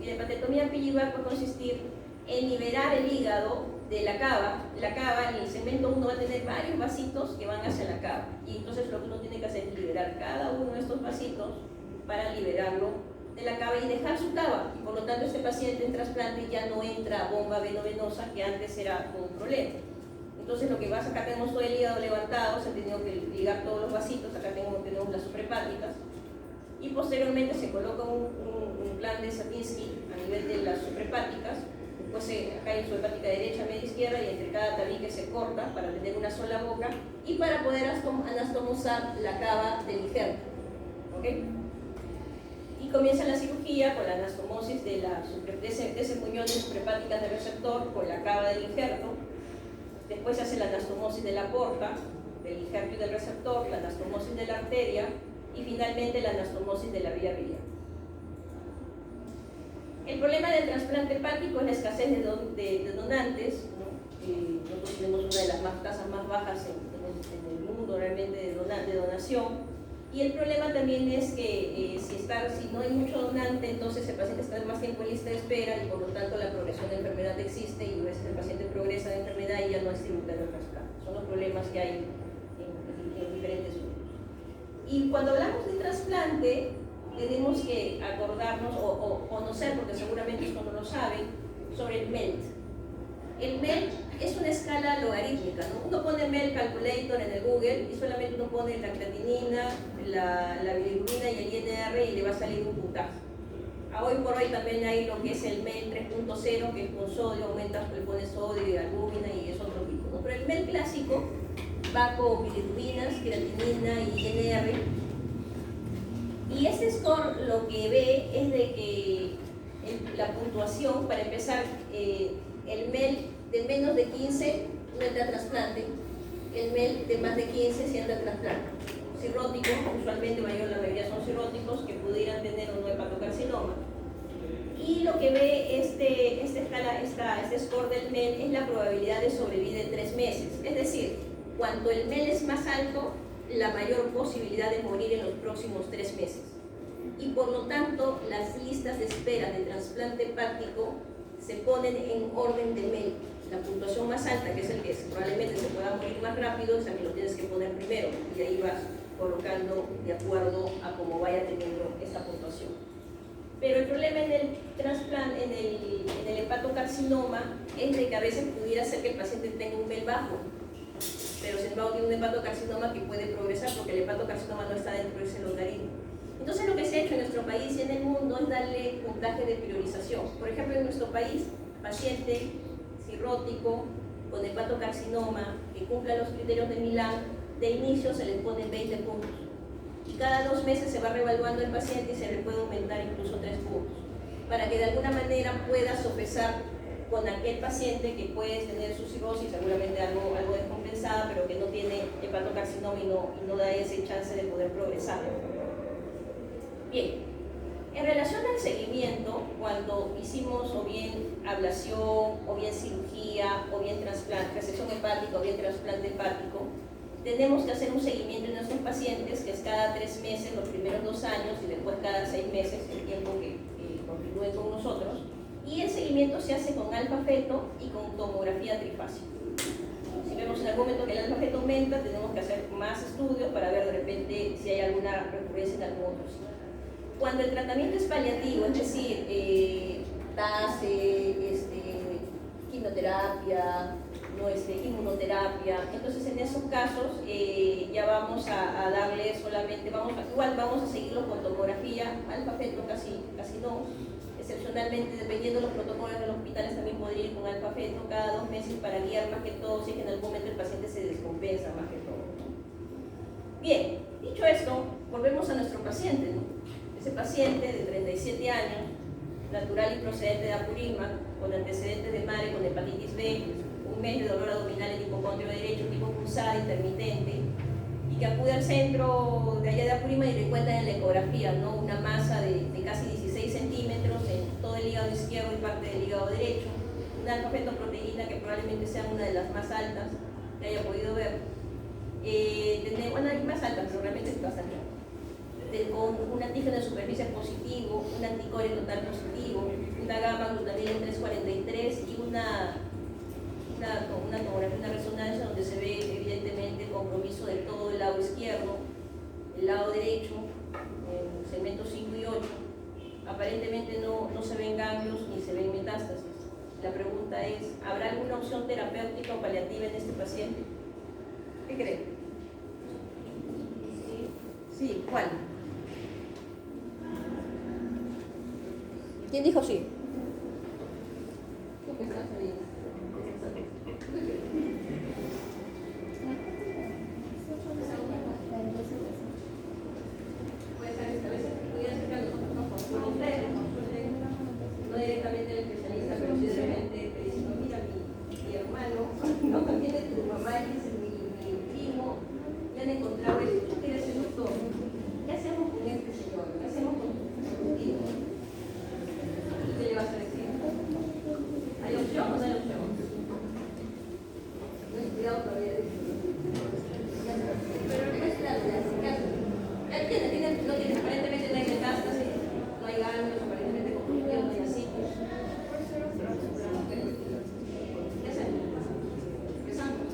Y la hepatectomía piggyback va a consistir en liberar el hígado de la cava. La cava, en el segmento 1, va a tener varios vasitos que van hacia la cava. Y entonces lo que uno tiene que hacer es liberar cada uno de estos vasitos para liberarlo de la cava y dejar su cava. Y por lo tanto este paciente en trasplante ya no entra a bomba venovenosa, que antes era un problema. Entonces lo que pasa, acá tenemos todo el hígado levantado, se han tenido que ligar todos los vasitos, acá tenemos las suprahepáticas, y posteriormente se coloca un plan de Satinsky a nivel de las suprahepáticas. Después acá hay su hepática derecha, media, izquierda, y entre cada tabique se corta para tener una sola boca y para poder anastomosar la cava del injerto. ¿Okay? Y comienza la cirugía con la anastomosis de ese puñón de suprahepáticas del receptor con la cava del injerto. Después se hace la anastomosis de la porta, del injerto y del receptor, la anastomosis de la arteria y finalmente la anastomosis de la vía biliar. El problema del trasplante hepático es la escasez de donantes, ¿no? Nosotros tenemos una de las tasas más bajas en el mundo realmente de donación. Y el problema también es que si no hay mucho donante, entonces el paciente está más tiempo en lista de espera y por lo tanto la progresión de enfermedad existe y a veces el paciente progresa de enfermedad y ya no es simultáneo trasplante. Son los problemas que hay en los diferentes grupos. Y cuando hablamos de trasplante, tenemos que acordarnos o conocer, porque seguramente esto no lo saben, sobre el MELT. El MELT es una escala logarítmica, ¿no? Uno pone MELT Calculator en el Google y solamente uno pone la creatinina, la bilirrubina y el INR y le va a salir un puntaje. Hoy por hoy también hay lo que es el MELT 3.0, que es con sodio, aumentas, le pones sodio y albúmina y es otro tipo, ¿no? Pero el MELT clásico va con bilirrubinas, creatinina y INR. Y este score lo que ve es de que la puntuación, para empezar, el MEL de menos de 15 no entra a trasplante, el MEL de más de 15 sí entra a trasplante. Cirróticos, usualmente la mayoría son cirróticos que pudieran tener o no hepatocarcinoma. Y lo que ve este score del MEL es la probabilidad de sobrevivir en 3 meses. Es decir, cuanto el MEL es más alto, la mayor posibilidad de morir en los próximos 3 meses. Y por lo tanto, las listas de espera de trasplante hepático se ponen en orden de MEL. La puntuación más alta, que es el que probablemente se pueda morir más rápido, es la que lo tienes que poner primero y ahí vas colocando de acuerdo a cómo vaya teniendo esa puntuación. Pero el problema en el trasplante, en el hepatocarcinoma, es de que a veces pudiera ser que el paciente tenga un MEL bajo, pero sin embargo tiene un hepatocarcinoma que puede progresar porque el hepatocarcinoma no está dentro de ese logaritmo. Entonces lo que se ha hecho en nuestro país y en el mundo es darle puntaje de priorización. Por ejemplo, en nuestro país, paciente cirrótico con hepatocarcinoma que cumpla los criterios de Milán, de inicio se le ponen 20 puntos. Y cada 2 meses se va reevaluando el paciente y se le puede aumentar incluso 3 puntos. Para que de alguna manera pueda sopesar con aquel paciente que puede tener su cirrosis, seguramente algo descompensada, pero que no tiene hepatocarcinoma y no da ese chance de poder progresar. Bien, en relación al seguimiento, cuando hicimos o bien ablación, o bien cirugía, o bien trasplante, resección hepática o bien trasplante hepático, tenemos que hacer un seguimiento en nuestros pacientes, que es cada 3 meses, los primeros 2 años, y después cada 6 meses, el tiempo que continúen con nosotros. Y el seguimiento se hace con alfa-feto y con tomografía trifásica. Si vemos en algún momento que el alfa-feto aumenta, tenemos que hacer más estudios para ver de repente si hay alguna recurrencia en algún otro sitio. Cuando el tratamiento es paliativo, es decir, TACE, quimioterapia, inmunoterapia, entonces en esos casos ya vamos a darle solamente, igual vamos a seguirlo con tomografía, alfa-feto casi no, excepcionalmente dependiendo de los protocolos de los hospitales también podría ir con alfa-feto cada 2 meses para guiar más que todo si es que en algún momento el paciente se descompensa más que todo. Bien, dicho esto, volvemos a nuestro paciente, ¿no? Ese paciente de 37 años, natural y procedente de Apurímac, con antecedentes de madre con hepatitis B, un mes de dolor abdominal en hipocondrio derecho, tipo pulsada, intermitente, y que acude al centro de allá de Apurímac y le encuentran en la ecografía, ¿no? Una masa de casi 16 centímetros en todo el hígado izquierdo y parte del hígado derecho, una alfa-fetoproteína que probablemente sea una de las más altas que haya podido ver. Bueno, hay más altas, pero realmente es bastante alta. Con un antígeno de superficie positivo, un anticore total positivo, una gamma glutamina en 343 y una tomografía, una resonancia donde se ve evidentemente el compromiso de todo el lado izquierdo, el lado derecho, según segmentos 5 y 8, aparentemente no se ven ganglios ni se ven metástasis. La pregunta es, ¿habrá alguna opción terapéutica o paliativa en este paciente? ¿Qué creen? Sí, ¿cuál? ¿Quién dijo sí? ¿Tú qué estás viendo? Puede ser esta vez pudiera ser que a nosotros nos consulte, no directamente el especialista, pero sí de repente te dice, no, mira, mi hermano, no, también de tu mamá, y dice, mi primo, ya han encontrado esto, tú quieres ser doctor. ¿Qué hacemos con este señor? ¿Qué hacemos con tu tío? ¿Qué le vas a decir? ¿Hay opción o no hay opción? No hay cuidado todavía. Pero no es la no tiene, aparentemente no hay metástasis, no hay ganglios, aparentemente construcción, no hay asitos. ¿Qué hacemos? Empezamos.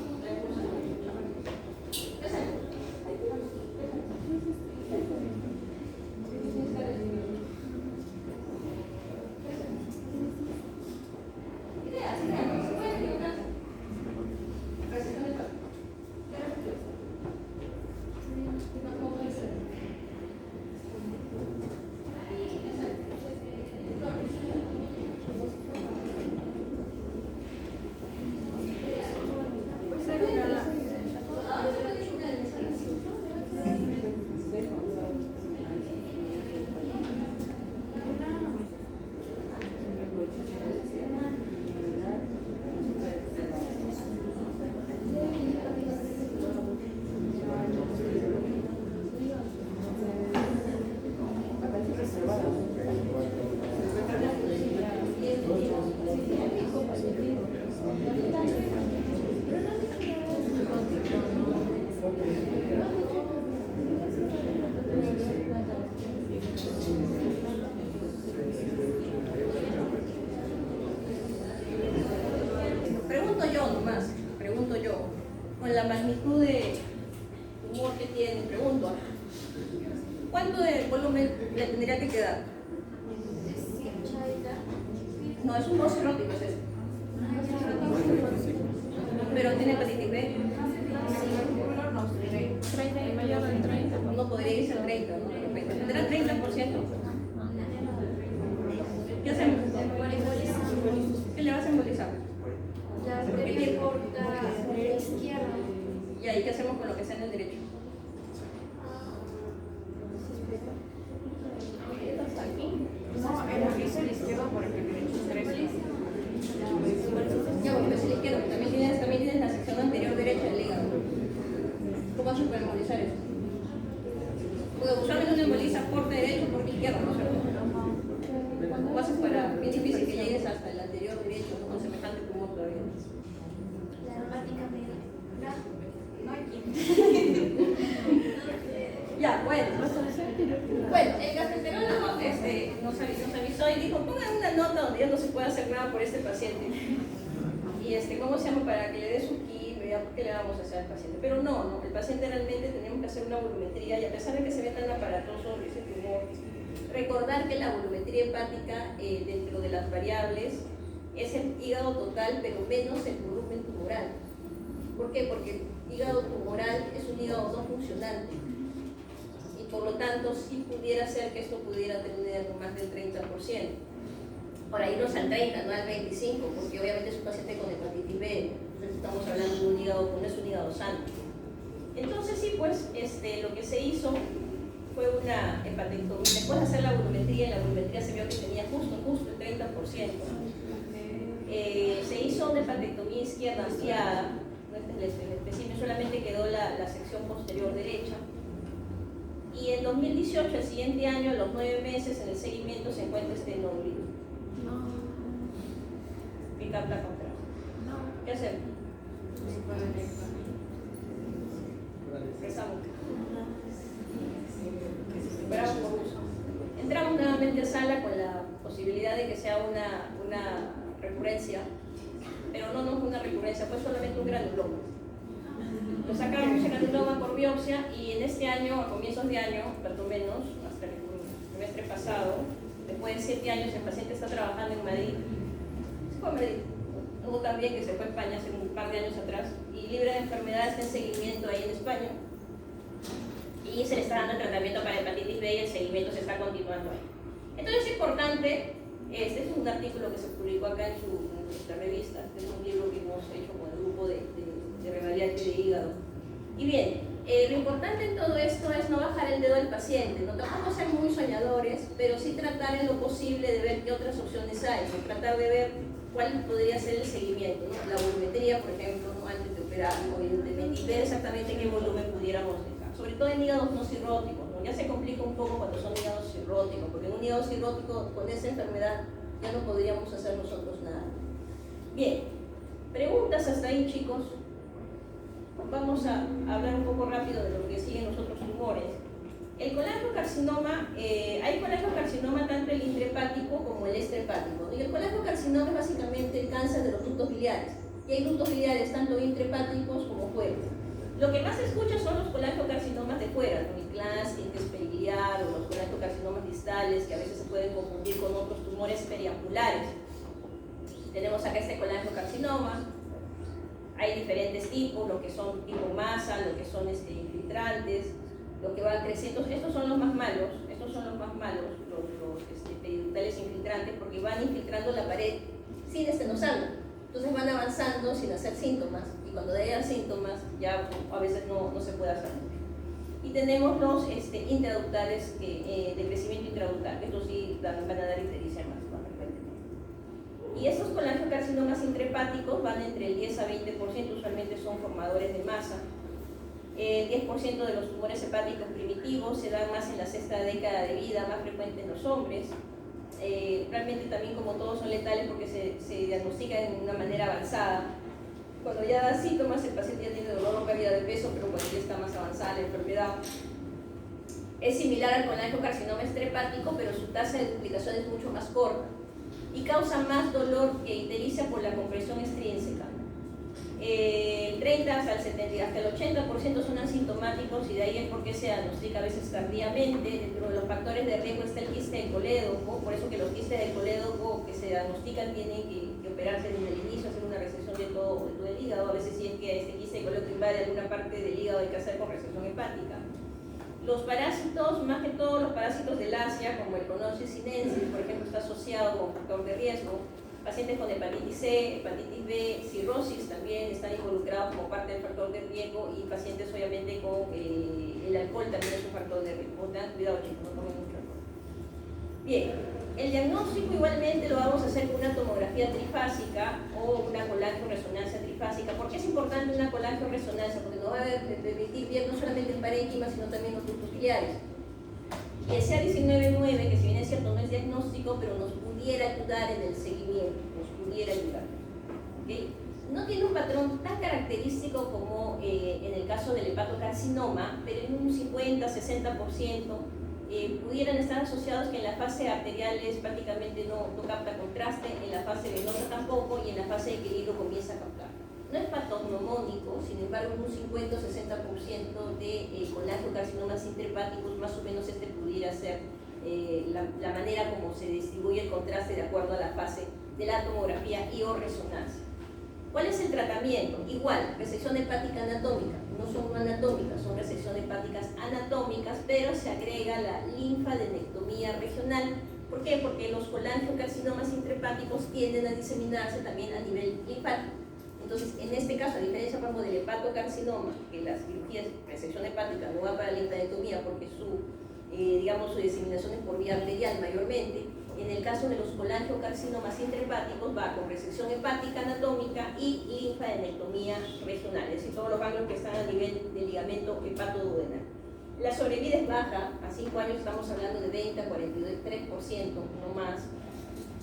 ¿Qué hacemos? Pregunto yo, con la magnitud de tumor que tiene, pregunto, ¿cuánto de volumen le tendría que quedar? No, es un tumor cirrótico, es eso. Pero tiene hepatitis B. No podría irse al 30, ¿no? ¿Tendrá 30%? ¿Qué hacemos? ¿Qué le vas a embolizar? ¿Y ahí qué hacemos con lo que sea en el derecho? No, dice el izquierdo porque el derecho es 3. Ya, porque es el izquierdo, también tienes la sección anterior derecha del hígado. ¿Cómo haces para embolizar eso? Porque usualmente uno emboliza por derecho o por izquierdo, ¿no es cierto? ¿Cómo haces para? Bien difícil que llegues hasta el anterior derecho, ¿no? Con semejante tumor todavía. La aromática media. No hay quien. Ya, bueno, el gastroenterólogo nos avisó y dijo, pongan una nota donde ya no se puede hacer nada por este paciente. Y ¿cómo se llama? Para que le dé su kit, vea qué le vamos a hacer al paciente. Pero no, el paciente realmente tenemos que hacer una volumetría y a pesar de que se ve tan aparatoso ese tumor, recordar que la volumetría hepática dentro de las variables es el hígado total, pero menos el volumen tumoral. ¿Por qué? Porque el hígado tumoral es un hígado no funcionante. Por lo tanto, sí pudiera ser que esto pudiera tener más del 30%. Ahora, irnos al 30, no al 25%, porque obviamente es un paciente con hepatitis B, entonces estamos hablando de un hígado que no es un hígado sano. Entonces, sí, pues, lo que se hizo fue una hepatectomía. Después de hacer la volumetría, en la volumetría se vio que tenía justo el 30%. Se hizo una hepatectomía izquierda ampliada, el espécimen solamente quedó la sección posterior derecha. Y en 2018, el siguiente año, a los 9 meses, en el seguimiento se encuentra este nódulo. Picar la contra. ¿Qué hacemos? Empezamos. Recuperamos por uso. Entramos nuevamente a sala con la posibilidad de que sea una recurrencia, pero no fue una recurrencia, fue solamente un granuloma. Lo sacamos el granuloma por biopsia y en este año, a comienzos de año, perdón menos, hasta semestre pasado, después de 7 años el paciente está trabajando en Madrid, se fue a Madrid, hubo también que se fue a España hace un par de años atrás, y libre de enfermedad, está en seguimiento ahí en España, y se le está dando el tratamiento para hepatitis B y el seguimiento se está continuando ahí. Entonces es importante, este es un artículo que se publicó acá en nuestra revista, este es un libro que hemos hecho con el grupo de revaliante de hígado. Y bien, lo importante en todo esto es no bajar el dedo al paciente, no tampoco ser muy soñadores, pero sí tratar en lo posible de ver qué otras opciones hay, ¿no? Tratar de ver cuál podría ser el seguimiento, ¿no? La volumetría, por ejemplo, ¿no? Antes de operar, evidentemente, y ver exactamente qué volumen pudiéramos dejar, sobre todo en hígados no cirróticos, ¿no? Ya se complica un poco cuando son hígados cirróticos, porque en un hígado cirrótico con esa enfermedad ya no podríamos hacer nosotros nada. Bien, preguntas hasta ahí, chicos. Vamos a hablar un poco rápido de lo que siguen los otros tumores. El colangiocarcinoma, hay colangiocarcinoma tanto el intrahepático como el extrahepático. Y el colangiocarcinoma es básicamente el cáncer de los ductos biliares. Y hay ductos biliares tanto intrahepáticos como fuera. Lo que más se escucha son los colangiocarcinomas de fuera, ¿no? El CLAS, intesperiliar o los colangiocarcinomas distales, que a veces se pueden confundir con otros tumores periangulares. Tenemos acá este colangiocarcinoma. Hay diferentes tipos, lo que son tipo masa, lo que son infiltrantes, lo que van creciendo. Estos son los más malos, los periductales infiltrantes, porque van infiltrando la pared sin estenosarla. Entonces van avanzando sin hacer síntomas, y cuando hayan síntomas ya a veces no se puede hacer mucho. Y tenemos los intraductales de crecimiento intraductal, estos sí van a dar ictericia más frecuentemente. Y estos colangiocarcinomas intrahepáticos van entre el 10 a 20%, usualmente son formadores de masa. El 10% de los tumores hepáticos primitivos se dan más en la sexta década de vida, más frecuente en los hombres. Realmente también, como todos, son letales porque se diagnostican de una manera avanzada. Cuando ya da síntomas, el paciente ya tiene dolor o pérdida de peso, pero cuando ya está más avanzada la enfermedad. Es similar al colangiocarcinoma extrahepático, pero su tasa de duplicación es mucho más corta y causa más dolor que ictericia por la compresión extrínseca. El 30 hasta el 80% son asintomáticos, y de ahí es porque se diagnostica a veces tardíamente. Dentro de los factores de riesgo está el quiste del colédoco, por eso que los quistes del colédoco que se diagnostican tienen que operarse desde el inicio, hacer una resección de todo el hígado. A veces, si es que este quiste del colédoco invade alguna parte del hígado, hay que hacer con resección hepática. Los parásitos, más que todos los parásitos del Asia, como el Conosis sinensis, por ejemplo, está asociado con factor de riesgo. Pacientes con hepatitis C, hepatitis B, cirrosis también están involucrados como parte del factor de riesgo, y pacientes obviamente con el alcohol también es un factor de riesgo. Tengan cuidado, chicos, no tomen mucho alcohol. Bien, el diagnóstico igualmente lo vamos a hacer con una tomografía trifásica o una colangioresonancia trifásica. ¿Por qué es importante una colangioresonancia? Porque nos va a permitir ver no solamente el parénquima, sino también los ductos biliares. Y el CA19-9, que si bien es cierto no es diagnóstico, pero nos pudiera ayudar en el seguimiento, nos pudiera ayudar. ¿Okay? No tiene un patrón tan característico como en el caso del hepatocarcinoma, pero en un 50-60% pudieran estar asociados, que en la fase arterial prácticamente no capta contraste, en la fase venosa tampoco, y en la fase de equilibrio comienza a captar. No es patognomónico, sin embargo, en un 50-60% de colangiocarcinomas intrahepáticos, más o menos pudiera ser la manera como se distribuye el contraste de acuerdo a la fase de la tomografía y o resonancia. ¿Cuál es el tratamiento? Igual, resección hepática anatómica, no son anatómicas, son resecciones hepáticas anatómicas, pero se agrega la linfadenectomía regional. ¿Por qué? Porque los colangiocarcinomas intrahepáticos tienden a diseminarse también a nivel linfático. Entonces, en este caso, a diferencia del hepatocarcinoma, que la cirugía de resección hepática no va para la linfadenectomía porque su diseminación es por vía arterial mayormente, en el caso de los colangiocarcinomas intrahepáticos va con resección hepática anatómica y linfadenectomía regional, es decir, todos los ganglios que están a nivel del ligamento hepatoduodenal. La sobrevida es baja, a 5 años estamos hablando de 20 a 43%, no más.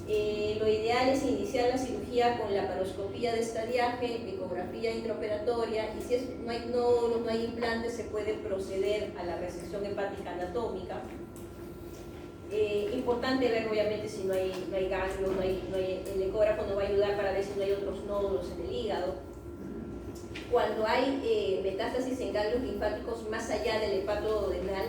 Lo ideal es iniciar la cirugía con laparoscopía de estadiaje, ecografía intraoperatoria, y si no hay nódulos, no hay implantes, se puede proceder a la resección hepática anatómica. Importante ver obviamente si no hay ganglios, el ecógrafo nos va a ayudar para ver si no hay otros nódulos en el hígado. Cuando hay metástasis en ganglios linfáticos más allá del hepatoduodenal,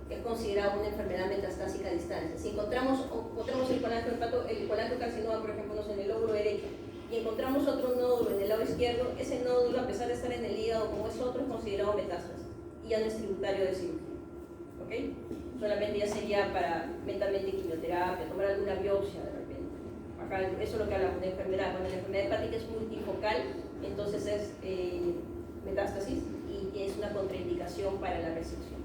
es considerado una enfermedad metastásica a distancia. Si encontramos el colangiocarcinoma, por ejemplo, en el lóbulo derecho, y encontramos otro nódulo en el lado izquierdo, ese nódulo, a pesar de estar en el hígado como es otro, es considerado metástasis y ya no es tributario de cirugía. ¿Ok? Solamente ya sería para mentalmente quimioterapia, tomar alguna biopsia de repente. Acá eso es lo que hablamos de enfermedad. Cuando la enfermedad hepática es multifocal, entonces es metástasis y es una contraindicación para la resección.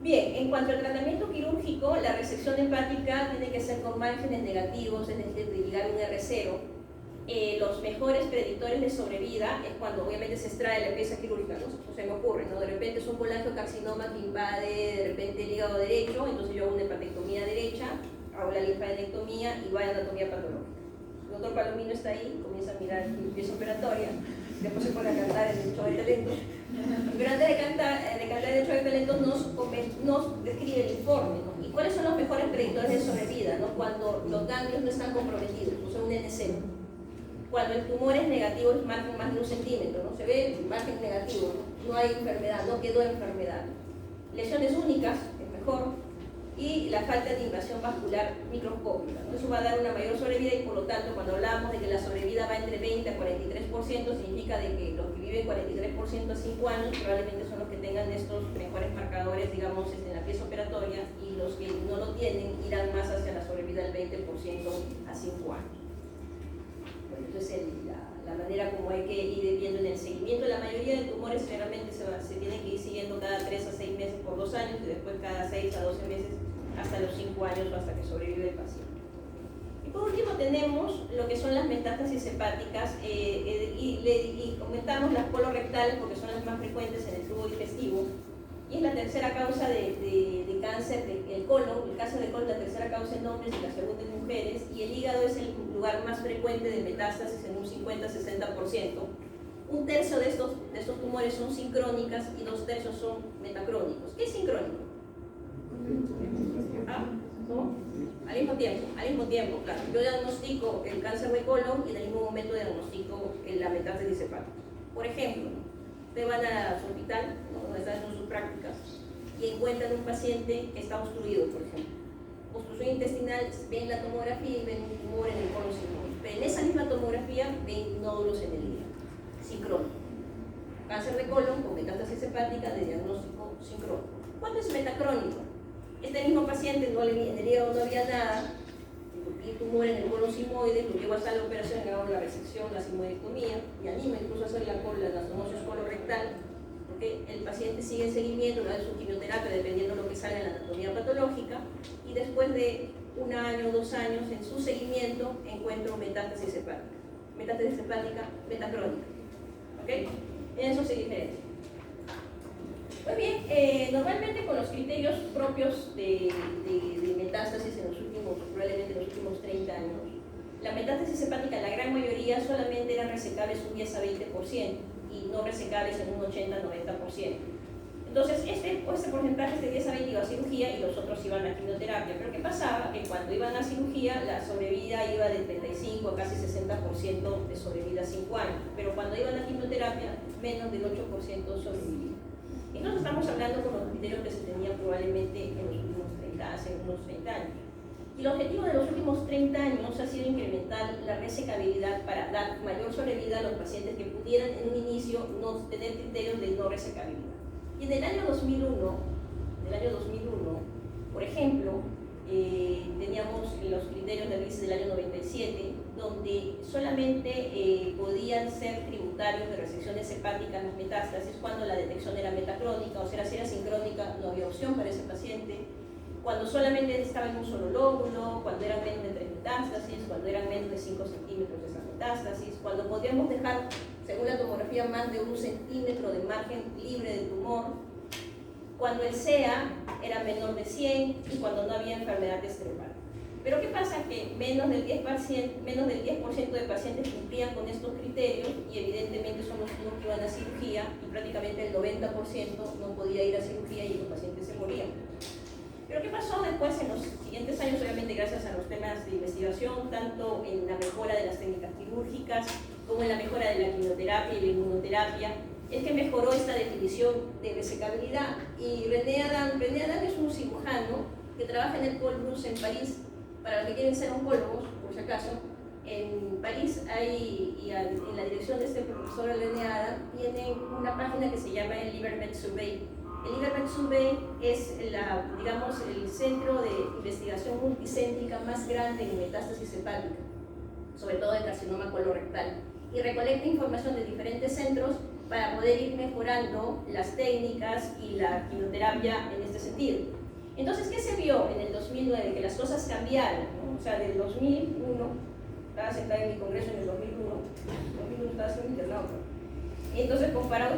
Bien, en cuanto al tratamiento quirúrgico, la resección hepática tiene que ser con márgenes negativos, es decir, de llegar a un R0. Los mejores predictores de sobrevida es cuando obviamente se extrae la pieza quirúrgica, ¿no? O se me ocurre, ¿no? De repente es un colangiocarcinoma que invade de repente el hígado derecho, entonces yo hago una hepatectomía derecha, hago la linfadenectomía y va a anatomía patológica. El doctor Palomino está ahí, comienza a mirar mi pieza operatoria, después se pone a cantar en el show de talentos. Pero antes de cantar en el show de talentos nos describe el informe, ¿no? ¿Y cuáles son los mejores predictores de sobrevida, ¿no? Cuando los ganglios no están comprometidos, o sea, un N0. Cuando el tumor es negativo, es margen más de 1 centímetro, ¿no? Se ve margen negativo, ¿no? No hay enfermedad, no quedó enfermedad. Lesiones únicas, es mejor. Y la falta de invasión vascular microscópica, ¿no? Eso va a dar una mayor sobrevida y por lo tanto cuando hablamos de que la sobrevida va entre 20 a 43%, significa de que los que viven 43% a 5 años probablemente son los que tengan estos mejores marcadores, digamos, en la pieza operatoria, y los que no lo tienen irán más hacia la sobrevida del 20% a 5 años. Bueno, entonces la manera como hay que ir viendo en el seguimiento, la mayoría de tumores generalmente se tienen que ir siguiendo cada 3 a 6 meses por 2 años y después cada 6 a 12 meses hasta los 5 años o hasta que sobrevive el paciente. Y por último tenemos lo que son las metástasis hepáticas y comentamos las colorectales porque son las más frecuentes en el tubo digestivo y es la tercera causa de cáncer del colon. El cáncer del colon es la tercera causa en hombres y la segunda en mujeres, y el hígado es el lugar más frecuente de metástasis en un 50-60%. Un tercio de estos tumores son sincrónicas y 2/3 son metacrónicos. ¿Qué es sincrónico? ¿No? Al mismo tiempo, claro. Yo diagnostico el cáncer de colon y en el mismo momento diagnostico la metástasis hepática. Por ejemplo, ustedes van a su hospital, ¿no? Donde están haciendo sus prácticas, y encuentran un paciente que está obstruido, por ejemplo. Obstrucción intestinal, ven la tomografía y ven un tumor en el colon sincrónico. Pero en esa misma tomografía ven nódulos en el hígado, sincrónico. Cáncer de colon con metástasis hepática de diagnóstico sincrónico. ¿Cuándo es metacrónico? Este mismo paciente en el hígado no había nada, y tumor en el colon sigmoide, lo llevo a sala de operación, hago la resección, la sigmoidectomía, y animo incluso a hacer la anastomosis colorectal, porque el paciente sigue en seguimiento, le da su quimioterapia dependiendo de lo que salga en la anatomía patológica, y después de 1 año, 2 años, en su seguimiento encuentro metástasis hepática metacrónica. ¿Ok? En eso se diferencia. Muy bien, normalmente con los criterios propios de metástasis probablemente en los últimos 30 años, la metástasis hepática en la gran mayoría solamente eran resecables un 10 a 20% y no resecables en un 80 a 90%. Entonces, este porcentaje, este 10 a 20 iba a cirugía y los otros iban a quimioterapia. Pero ¿qué pasaba? Que cuando iban a cirugía, la sobrevida iba del 35 a casi 60% de sobrevida a 5 años. Pero cuando iban a quimioterapia, menos del 8% sobrevivía. Y nos estamos hablando con los criterios que se tenían probablemente en los últimos 30, hace unos 30 años. Y el objetivo de los últimos 30 años ha sido incrementar la resecabilidad para dar mayor sobrevida a los pacientes que pudieran en un inicio no tener criterios de no resecabilidad. Y en el año 2001, por ejemplo, teníamos los criterios de RIS del año 97, donde solamente podían ser tributarios de resecciones hepáticas las metástasis cuando la detección era metacrónica, o sea, si era sincrónica no había opción para ese paciente, cuando solamente estaba en un solo lóbulo, cuando eran menos de 3 metástasis, cuando eran menos de 5 centímetros de esas metástasis, cuando podíamos dejar, según la tomografía, más de 1 centímetro de margen libre de tumor, cuando el CEA era menor de 100 y cuando no había enfermedad extrema. Pero ¿qué pasa? Que menos del 10% de pacientes cumplían con estos criterios y evidentemente son los que iban a cirugía y prácticamente el 90% no podía ir a cirugía y los pacientes se morían. Pero ¿qué pasó después en los siguientes años? Obviamente gracias a los temas de investigación, tanto en la mejora de las técnicas quirúrgicas como en la mejora de la quimioterapia y la inmunoterapia, es que mejoró esta definición de resecabilidad. Y René Adam es un cirujano que trabaja en el Paul Brousse en París. Para los que quieren ser oncólogos, por si acaso, en París hay, y en la dirección de este profesor René Adam, tienen una página que se llama el Livermed Survey. El Livermed Survey es digamos, el centro de investigación multicéntrica más grande en metástasis hepática, sobre todo en carcinoma colorectal, y recolecta información de diferentes centros para poder ir mejorando las técnicas y la quimioterapia en este sentido. Entonces, ¿qué se vio en el 2009? Que las cosas cambiaron, ¿no? O sea, del 2001, estaba sentada en mi congreso en el 2001 estaba siendo internado. Entonces, comparado,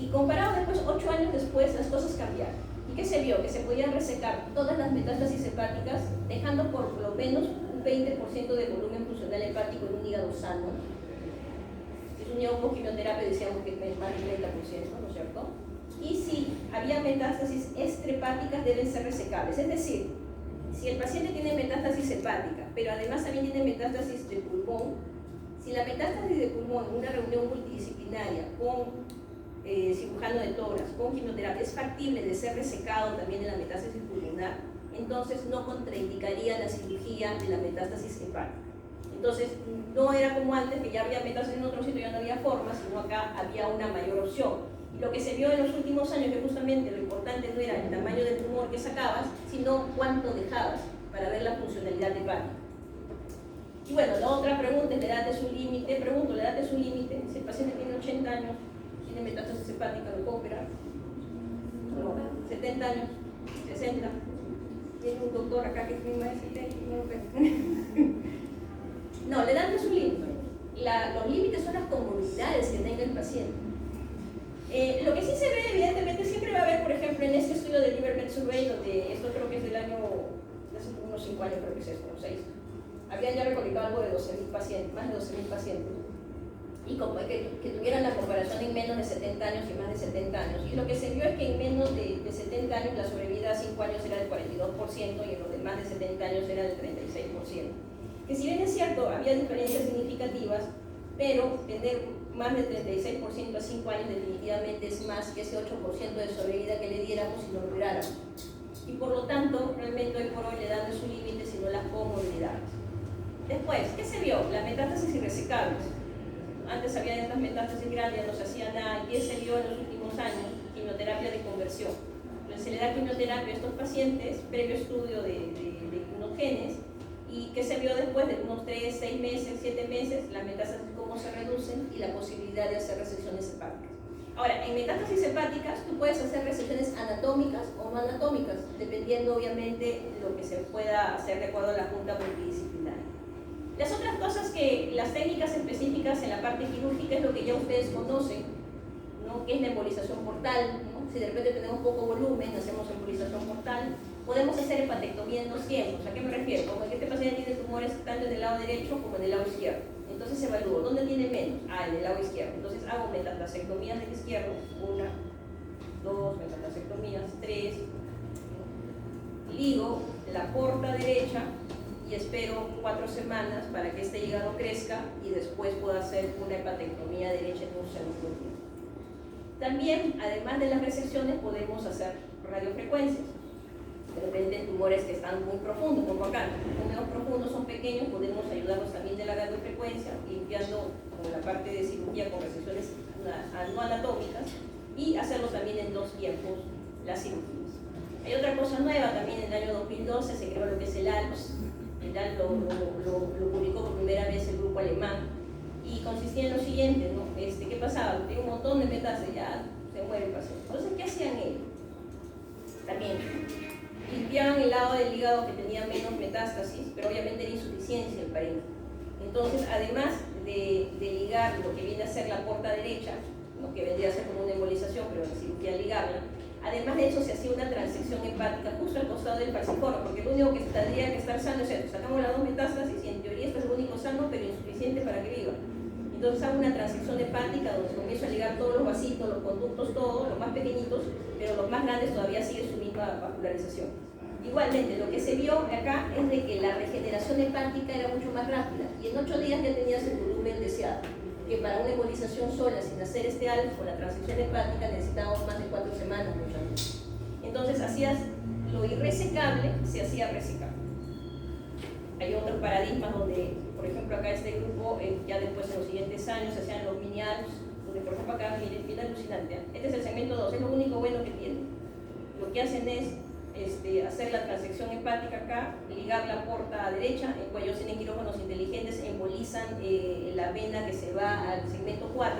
y comparado después, 8 años después, las cosas cambiaron. ¿Y qué se vio? Que se podían resecar todas las metástasis hepáticas, dejando por lo menos un 20% de volumen funcional hepático en un hígado sano. Si es un hígado con quimioterapia, decíamos que es más del 30%, ¿no es cierto? Y si había metástasis extrahepáticas, deben ser resecables. Es decir, si el paciente tiene metástasis hepática, pero además también tiene metástasis de pulmón, si la metástasis de pulmón en una reunión multidisciplinaria con cirujano de tórax, con quimioterapia, es factible de ser resecado también de la metástasis pulmonar, entonces no contraindicaría la cirugía de la metástasis hepática. Entonces, no era como antes, que ya había metástasis en otro sitio, ya no había forma, sino acá había una mayor opción. Lo que se vio en los últimos años, que justamente lo importante no era el tamaño del tumor que sacabas, sino cuánto dejabas para ver la funcionalidad hepática. Y bueno, la otra pregunta es, ¿la edad es un límite? Pregunto, ¿la edad es un límite? Si el paciente tiene 80 años, tiene metástasis hepática, ¿lo puedo operar? No, 70 años, 60. Tiene un doctor acá que tiene más de 70, no lo opera. No, la edad no es un límite. Los límites son las comorbilidades que tenga el paciente. Lo que sí se ve, evidentemente, siempre va a haber, por ejemplo, en este estudio de Livermed Survey, donde esto creo que es del año, hace unos 5 años, creo que es esto, o 6, habían ya recolectado algo de 12.000 pacientes, más de 12.000 pacientes, y que tuvieran la comparación en menos de 70 años y más de 70 años. Y lo que se vio es que en menos de 70 años la sobrevida a 5 años era del 42% y en los de más de 70 años era del 36%. Que si bien es cierto, había diferencias significativas, pero tener más del 36% a 5 años definitivamente es más que ese 8% de sobrevida que le diéramos si lo lográramos. Y por lo tanto, realmente hoy por hoy le dan su límite, sino las comorbilidades. Después, ¿qué se vio? Las metástasis irresecables. Antes había estas metástasis grandes, no se hacía nada. ¿Y qué se vio en los últimos años? Quimioterapia de conversión. Entonces se le da quimioterapia a estos pacientes, previo estudio de inmunogenes. ¿Y qué se vio después de unos 3, 6 meses, 7 meses? Las metástasis cómo se reducen y la posibilidad de hacer resecciones hepáticas. Ahora, en metástasis hepáticas tú puedes hacer resecciones anatómicas o no anatómicas, dependiendo obviamente de lo que se pueda hacer de acuerdo a la junta multidisciplinaria. Las otras cosas que las técnicas específicas en la parte quirúrgica es lo que ya ustedes conocen, ¿no? Que es la embolización portal, ¿no? Si de repente tenemos poco volumen, hacemos embolización portal. Podemos hacer hepatectomía en 2 tiempos. ¿A qué me refiero? Como que este paciente tiene tumores tanto en el lado derecho como en el lado izquierdo. Entonces evalúo, ¿dónde tiene menos? En el lado izquierdo. Entonces hago metastasectomías del izquierdo, 1, 2, metastasectomías, 3. Ligo la porta derecha y espero 4 semanas para que este hígado crezca y después puedo hacer una hepatectomía derecha en un segundo tiempo. También, además de las resecciones, podemos hacer radiofrecuencias. De repente en tumores que están muy profundos, como acá, los menos profundos son pequeños, podemos ayudarnos también de la radiofrecuencia, limpiando con la parte de cirugía con resecciones no anatómicas y hacerlo también en 2 tiempos las cirugías. Hay otra cosa nueva también, en el año 2012 se creó lo que es el ALPS. El ALPS lo publicó por primera vez el grupo alemán y consistía en lo siguiente, ¿no? ¿Qué pasaba? Tenía un montón de metástasis, ya se muere el paciente. Entonces, ¿qué hacían ellos? También limpiaban el lado del hígado que tenía menos metástasis, pero obviamente era insuficiencia el parénquima. Entonces, además de ligar lo que viene a ser la porta derecha, ¿no? Que vendría a ser como una embolización, pero en cirugía ligarla, además de eso se hacía una transección hepática justo al costado del falciforme, porque lo único que tendría que estar sano es esto. Sacamos las 2 metástasis y en teoría este es el único sano, pero insuficiente para que viva. Entonces hago una transección hepática donde comienzo a ligar todos los vasitos, los conductos, todos, los más pequeñitos, pero los más grandes todavía siguen su misma vascularización. Igualmente, lo que se vio acá es de que la regeneración hepática era mucho más rápida y en 8 días ya tenías el volumen deseado. que para una embolización sola, sin hacer este ALF con la transección hepática, necesitábamos más de 4 semanas muchas veces. Entonces hacías lo irresecable, se hacía resecable. Hay otros paradigmas donde, por ejemplo, acá este grupo, ya después en los siguientes años, se hacían los mini-ALFs, donde por ejemplo acá, miren, bien alucinante. Este es el segmento 2, es lo único bueno que tiene. Lo que hacen es hacer la transección hepática acá, ligar la porta derecha, en cuellos tienen quirófanos inteligentes, embolizan la vena que se va al segmento 4,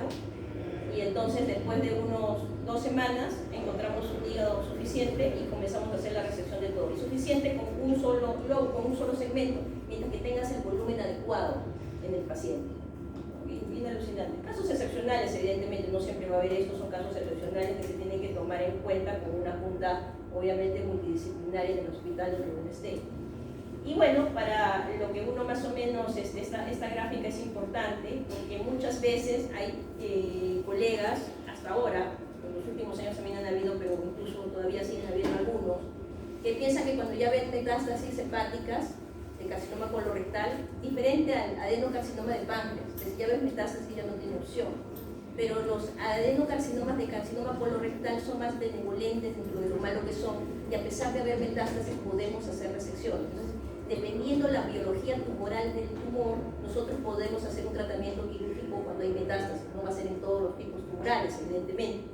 y entonces después de unos 2 semanas encontramos un hígado suficiente y comenzamos a hacer la resección de todo. Y suficiente con un solo globo, con un solo segmento, mientras que tengas el volumen adecuado en el paciente. Bien alucinante. Casos excepcionales, evidentemente, no siempre va a haber esto, son casos excepcionales que se tienen que tomar en cuenta con una junta, obviamente, multidisciplinaria en el hospital donde uno esté. Y bueno, para lo que uno más o menos, esta gráfica es importante, porque muchas veces hay colegas, hasta ahora, en los últimos años también han habido, pero incluso todavía siguen habiendo algunos, que piensan que cuando ya ven metástasis hepáticas, de carcinoma colorectal, diferente al adenocarcinoma de páncreas, si ya ves metástasis ya no tiene opción, pero los adenocarcinomas de carcinoma colorectal son más benevolentes dentro de lo malo que son, y a pesar de haber metástasis podemos hacer resección. Entonces, dependiendo la biología tumoral del tumor, nosotros podemos hacer un tratamiento quirúrgico cuando hay metástasis, no va a ser en todos los tipos tumorales, evidentemente.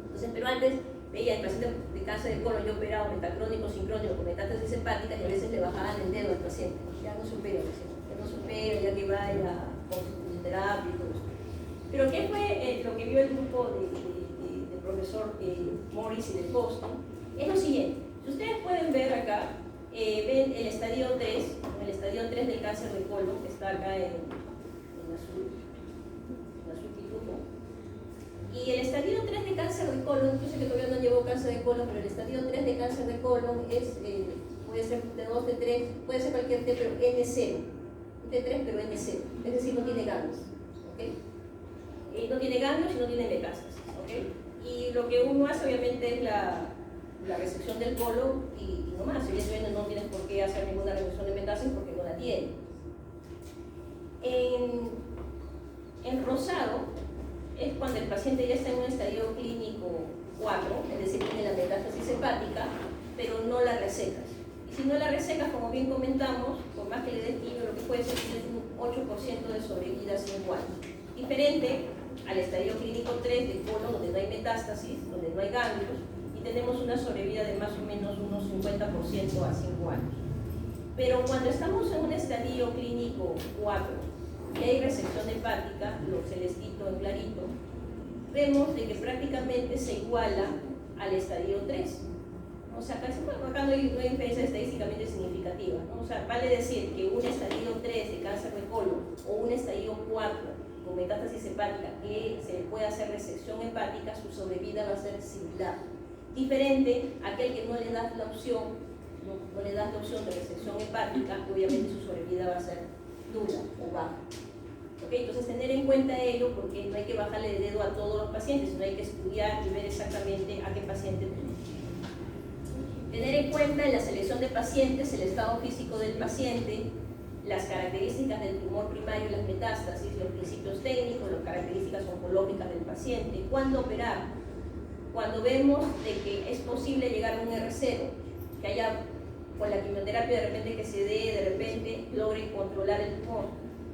Entonces, pero antes veía el paciente de cáncer de colon, yo operado metacrónico, sincrónico, con metástasis hepáticas, y a veces le bajaban el dedo al paciente. Ya no supera, ya no supera, ya que vaya con terapia y todo eso. Pero ¿qué fue lo que vio el grupo del profesor Morris y del Boston? Es lo siguiente. Si ustedes pueden ver acá, ven el estadio 3, el estadio 3 del cáncer de colon, que está acá en azul pitufo. Y el estadio 3 de cáncer de colon, yo sé que todavía no llevó cáncer de colon, pero el estadio 3 de cáncer de colon es, puede ser de 2, de 3, puede ser cualquier T, pero N0. T3, pero N0, es decir, no tiene ganglios. ¿Okay? No tiene ganglios y no tiene metástasis. ¿Okay? Y lo que uno hace obviamente es la resección del colon y no más. Evidentemente no tienes por qué hacer ninguna resección de metástasis porque no la tiene. En rosado es cuando el paciente ya está en un estadio clínico 4, es decir, tiene la metástasis hepática, pero no la resecas. Y si no la resecas, como bien comentamos, por más que le des quimio, lo que puede ser es un 8% de sobrevida a 5 años. Diferente al estadio clínico 3 de colon, donde no hay metástasis, donde no hay ganglios, y tenemos una sobrevida de más o menos unos 50% a 5 años. Pero cuando estamos en un estadio clínico 4 y hay resección hepática, lo celestito en clarito, vemos de que prácticamente se iguala al estadio 3. O sea, acá no hay diferencia estadísticamente significativa, ¿no? O sea, vale decir que un estadio 3 de cáncer de colon o un estadio 4 con metástasis hepática que se le puede hacer resección hepática, su sobrevida va a ser similar. Diferente a aquel que no le das la opción, no le das la opción de resección hepática, obviamente su sobrevida va a ser nula o baja. ¿Okay? Entonces, tener en cuenta ello, porque no hay que bajarle el dedo a todos los pacientes, sino hay que estudiar y ver exactamente a qué paciente tenemos. Tener en cuenta en la selección de pacientes el estado físico del paciente, las características del tumor primario, las metástasis, los principios técnicos, las características oncológicas del paciente. ¿Cuándo operar? Cuando vemos de que es posible llegar a un R0, que haya con la quimioterapia de repente que se dé, de repente logre controlar el tumor.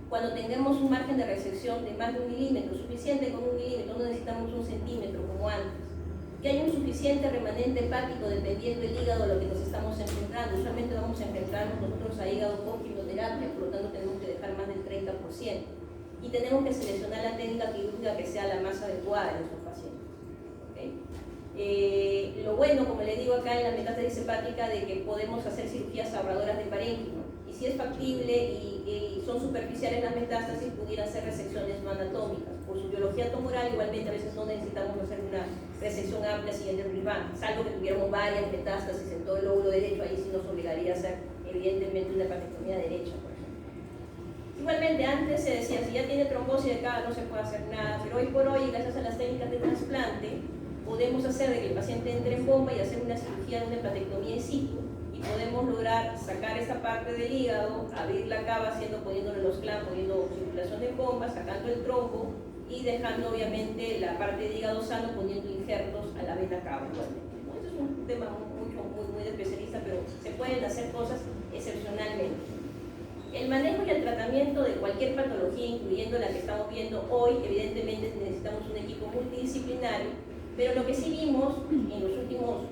Cuando tengamos un margen de resección de más de 1 milímetro, suficiente con 1 milímetro, no necesitamos 1 centímetro como antes. Que hay un suficiente remanente hepático dependiendo del hígado a lo que nos estamos enfrentando. Usualmente vamos a enfrentarnos nosotros a hígado con quimioterapia, por lo tanto tenemos que dejar más del 30%. Y tenemos que seleccionar la técnica quirúrgica que sea la más adecuada en estos pacientes. ¿Okay? Lo bueno, como le digo acá en la metástasis hepática, de que podemos hacer cirugías ahorradoras de parénquima. Y si es factible y son superficiales las metástasis, pudieran ser resecciones no anatómicas. Por su biología tumoral, igualmente a veces no necesitamos hacer una resección amplia siguiendo el RIBAN, salvo que tuviéramos varias metástasis en todo el lóbulo derecho, ahí sí nos obligaría a hacer evidentemente una hepatectomía derecha, por ejemplo. Igualmente, antes se decía, si ya tiene trombosis de acá no se puede hacer nada, pero hoy por hoy, gracias a las técnicas de trasplante, podemos hacer de que el paciente entre en bomba y hacer una cirugía de una hepatectomía in situ, y podemos lograr sacar esta parte del hígado, abrir la cava poniéndole los clavos, poniendo circulación de bomba, sacando el tronco y dejando obviamente la parte del hígado sano poniendo injertos a la vena cava. Este es un tema muy de especialista, pero se pueden hacer cosas excepcionalmente. El manejo y el tratamiento de cualquier patología, incluyendo la que estamos viendo hoy, evidentemente necesitamos un equipo multidisciplinario, pero lo que sí vimos en los últimos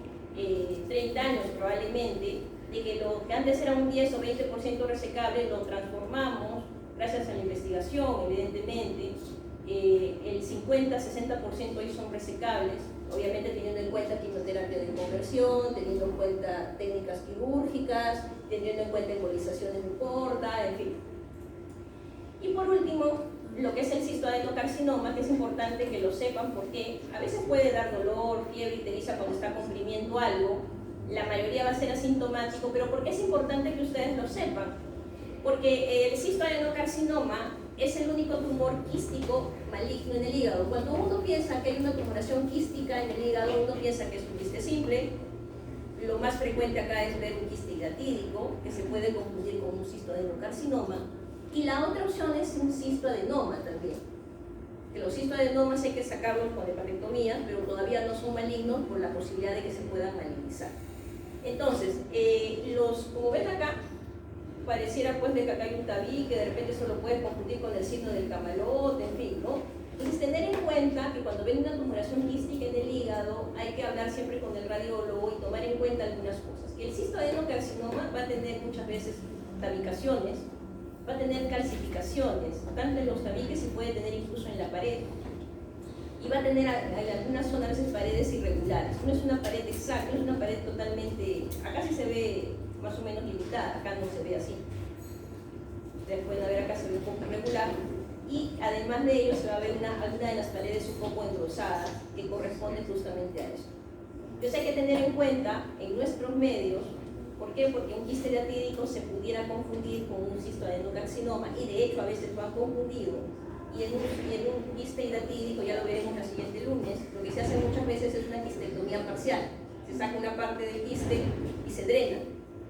30 años probablemente, de que lo que antes era un 10 o 20% resecable, lo transformamos, gracias a la investigación, evidentemente, el 50-60% hoy son resecables, obviamente teniendo en cuenta quimioterapia de conversión, teniendo en cuenta técnicas quirúrgicas, teniendo en cuenta embolizaciones de porta, en fin. Y por último, lo que es el cistoadenocarcinoma, que es importante que lo sepan porque a veces puede dar dolor, fiebre, ictericia cuando está comprimiendo algo, la mayoría va a ser asintomático, pero ¿por qué es importante que ustedes lo sepan? Porque el cistoadenocarcinoma es el único tumor quístico maligno en el hígado. Cuando uno piensa que hay una tumoración quística en el hígado, uno piensa que es un quiste simple. Lo más frecuente acá es ver un quiste hidratídico, que se puede confundir con un cistoadenocarcinoma. Y la otra opción es un cistoadenoma también. Que los cistoadenomas hay que sacarlos con hepatectomías, pero todavía no son malignos por la posibilidad de que se puedan malignizar. Entonces, como ven acá, pareciera pues de que acá hay un tabí, que de repente se lo puede confundir con el signo del camalote, en fin, ¿no? Entonces, tener en cuenta que cuando ven una tumoración quística en el hígado, hay que hablar siempre con el radiólogo y tomar en cuenta algunas cosas. Que el cistoadenocarcinoma va a tener muchas veces tabicaciones, va a tener calcificaciones, tanto en los tabiques se puede tener incluso en la pared, y va a tener en algunas zonas a veces paredes irregulares. No es una pared exacta, no es una pared totalmente, acá sí se ve más o menos limitada, acá no se ve así. Ustedes pueden ver acá se ve un poco irregular, y además de ello se va a ver alguna de las paredes un poco engrosadas que corresponden justamente a eso. Entonces hay que tener en cuenta en nuestros medios. ¿Por qué? Porque un quiste hidratídico se pudiera confundir con un cistoadenocarcinoma, y de hecho a veces lo han confundido. Y en un quiste hidratídico, ya lo veremos el siguiente lunes, lo que se hace muchas veces es una quistectomía parcial. Se saca una parte del quiste y se drena.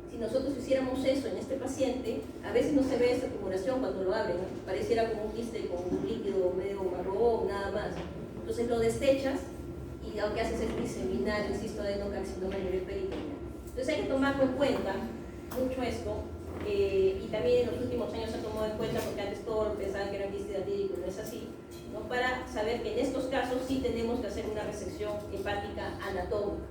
Si nosotros hiciéramos eso en este paciente, a veces no se ve esta tumoración cuando lo abren, ¿no? Pareciera como un quiste con un líquido medio marrón, nada más. Entonces lo desechas y lo que haces es diseminar el cistoadenocarcinoma a nivel peritoneal. Entonces hay que tomarlo en cuenta mucho esto, y también en los últimos años se ha tomado en cuenta, porque antes todos pensaban que era un quiste hidratídico, no es así, ¿no? Para saber que en estos casos sí tenemos que hacer una resección hepática anatómica.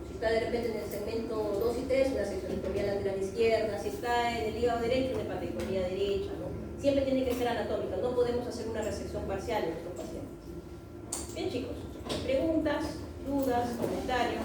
Si está de repente en el segmento 2 y 3, una seccionectomía lateral izquierda; si está en el hígado derecho, una hepatectomía derecha, ¿no? Siempre tiene que ser anatómica, no podemos hacer una resección parcial en nuestros pacientes. Bien, chicos, preguntas, dudas, comentarios.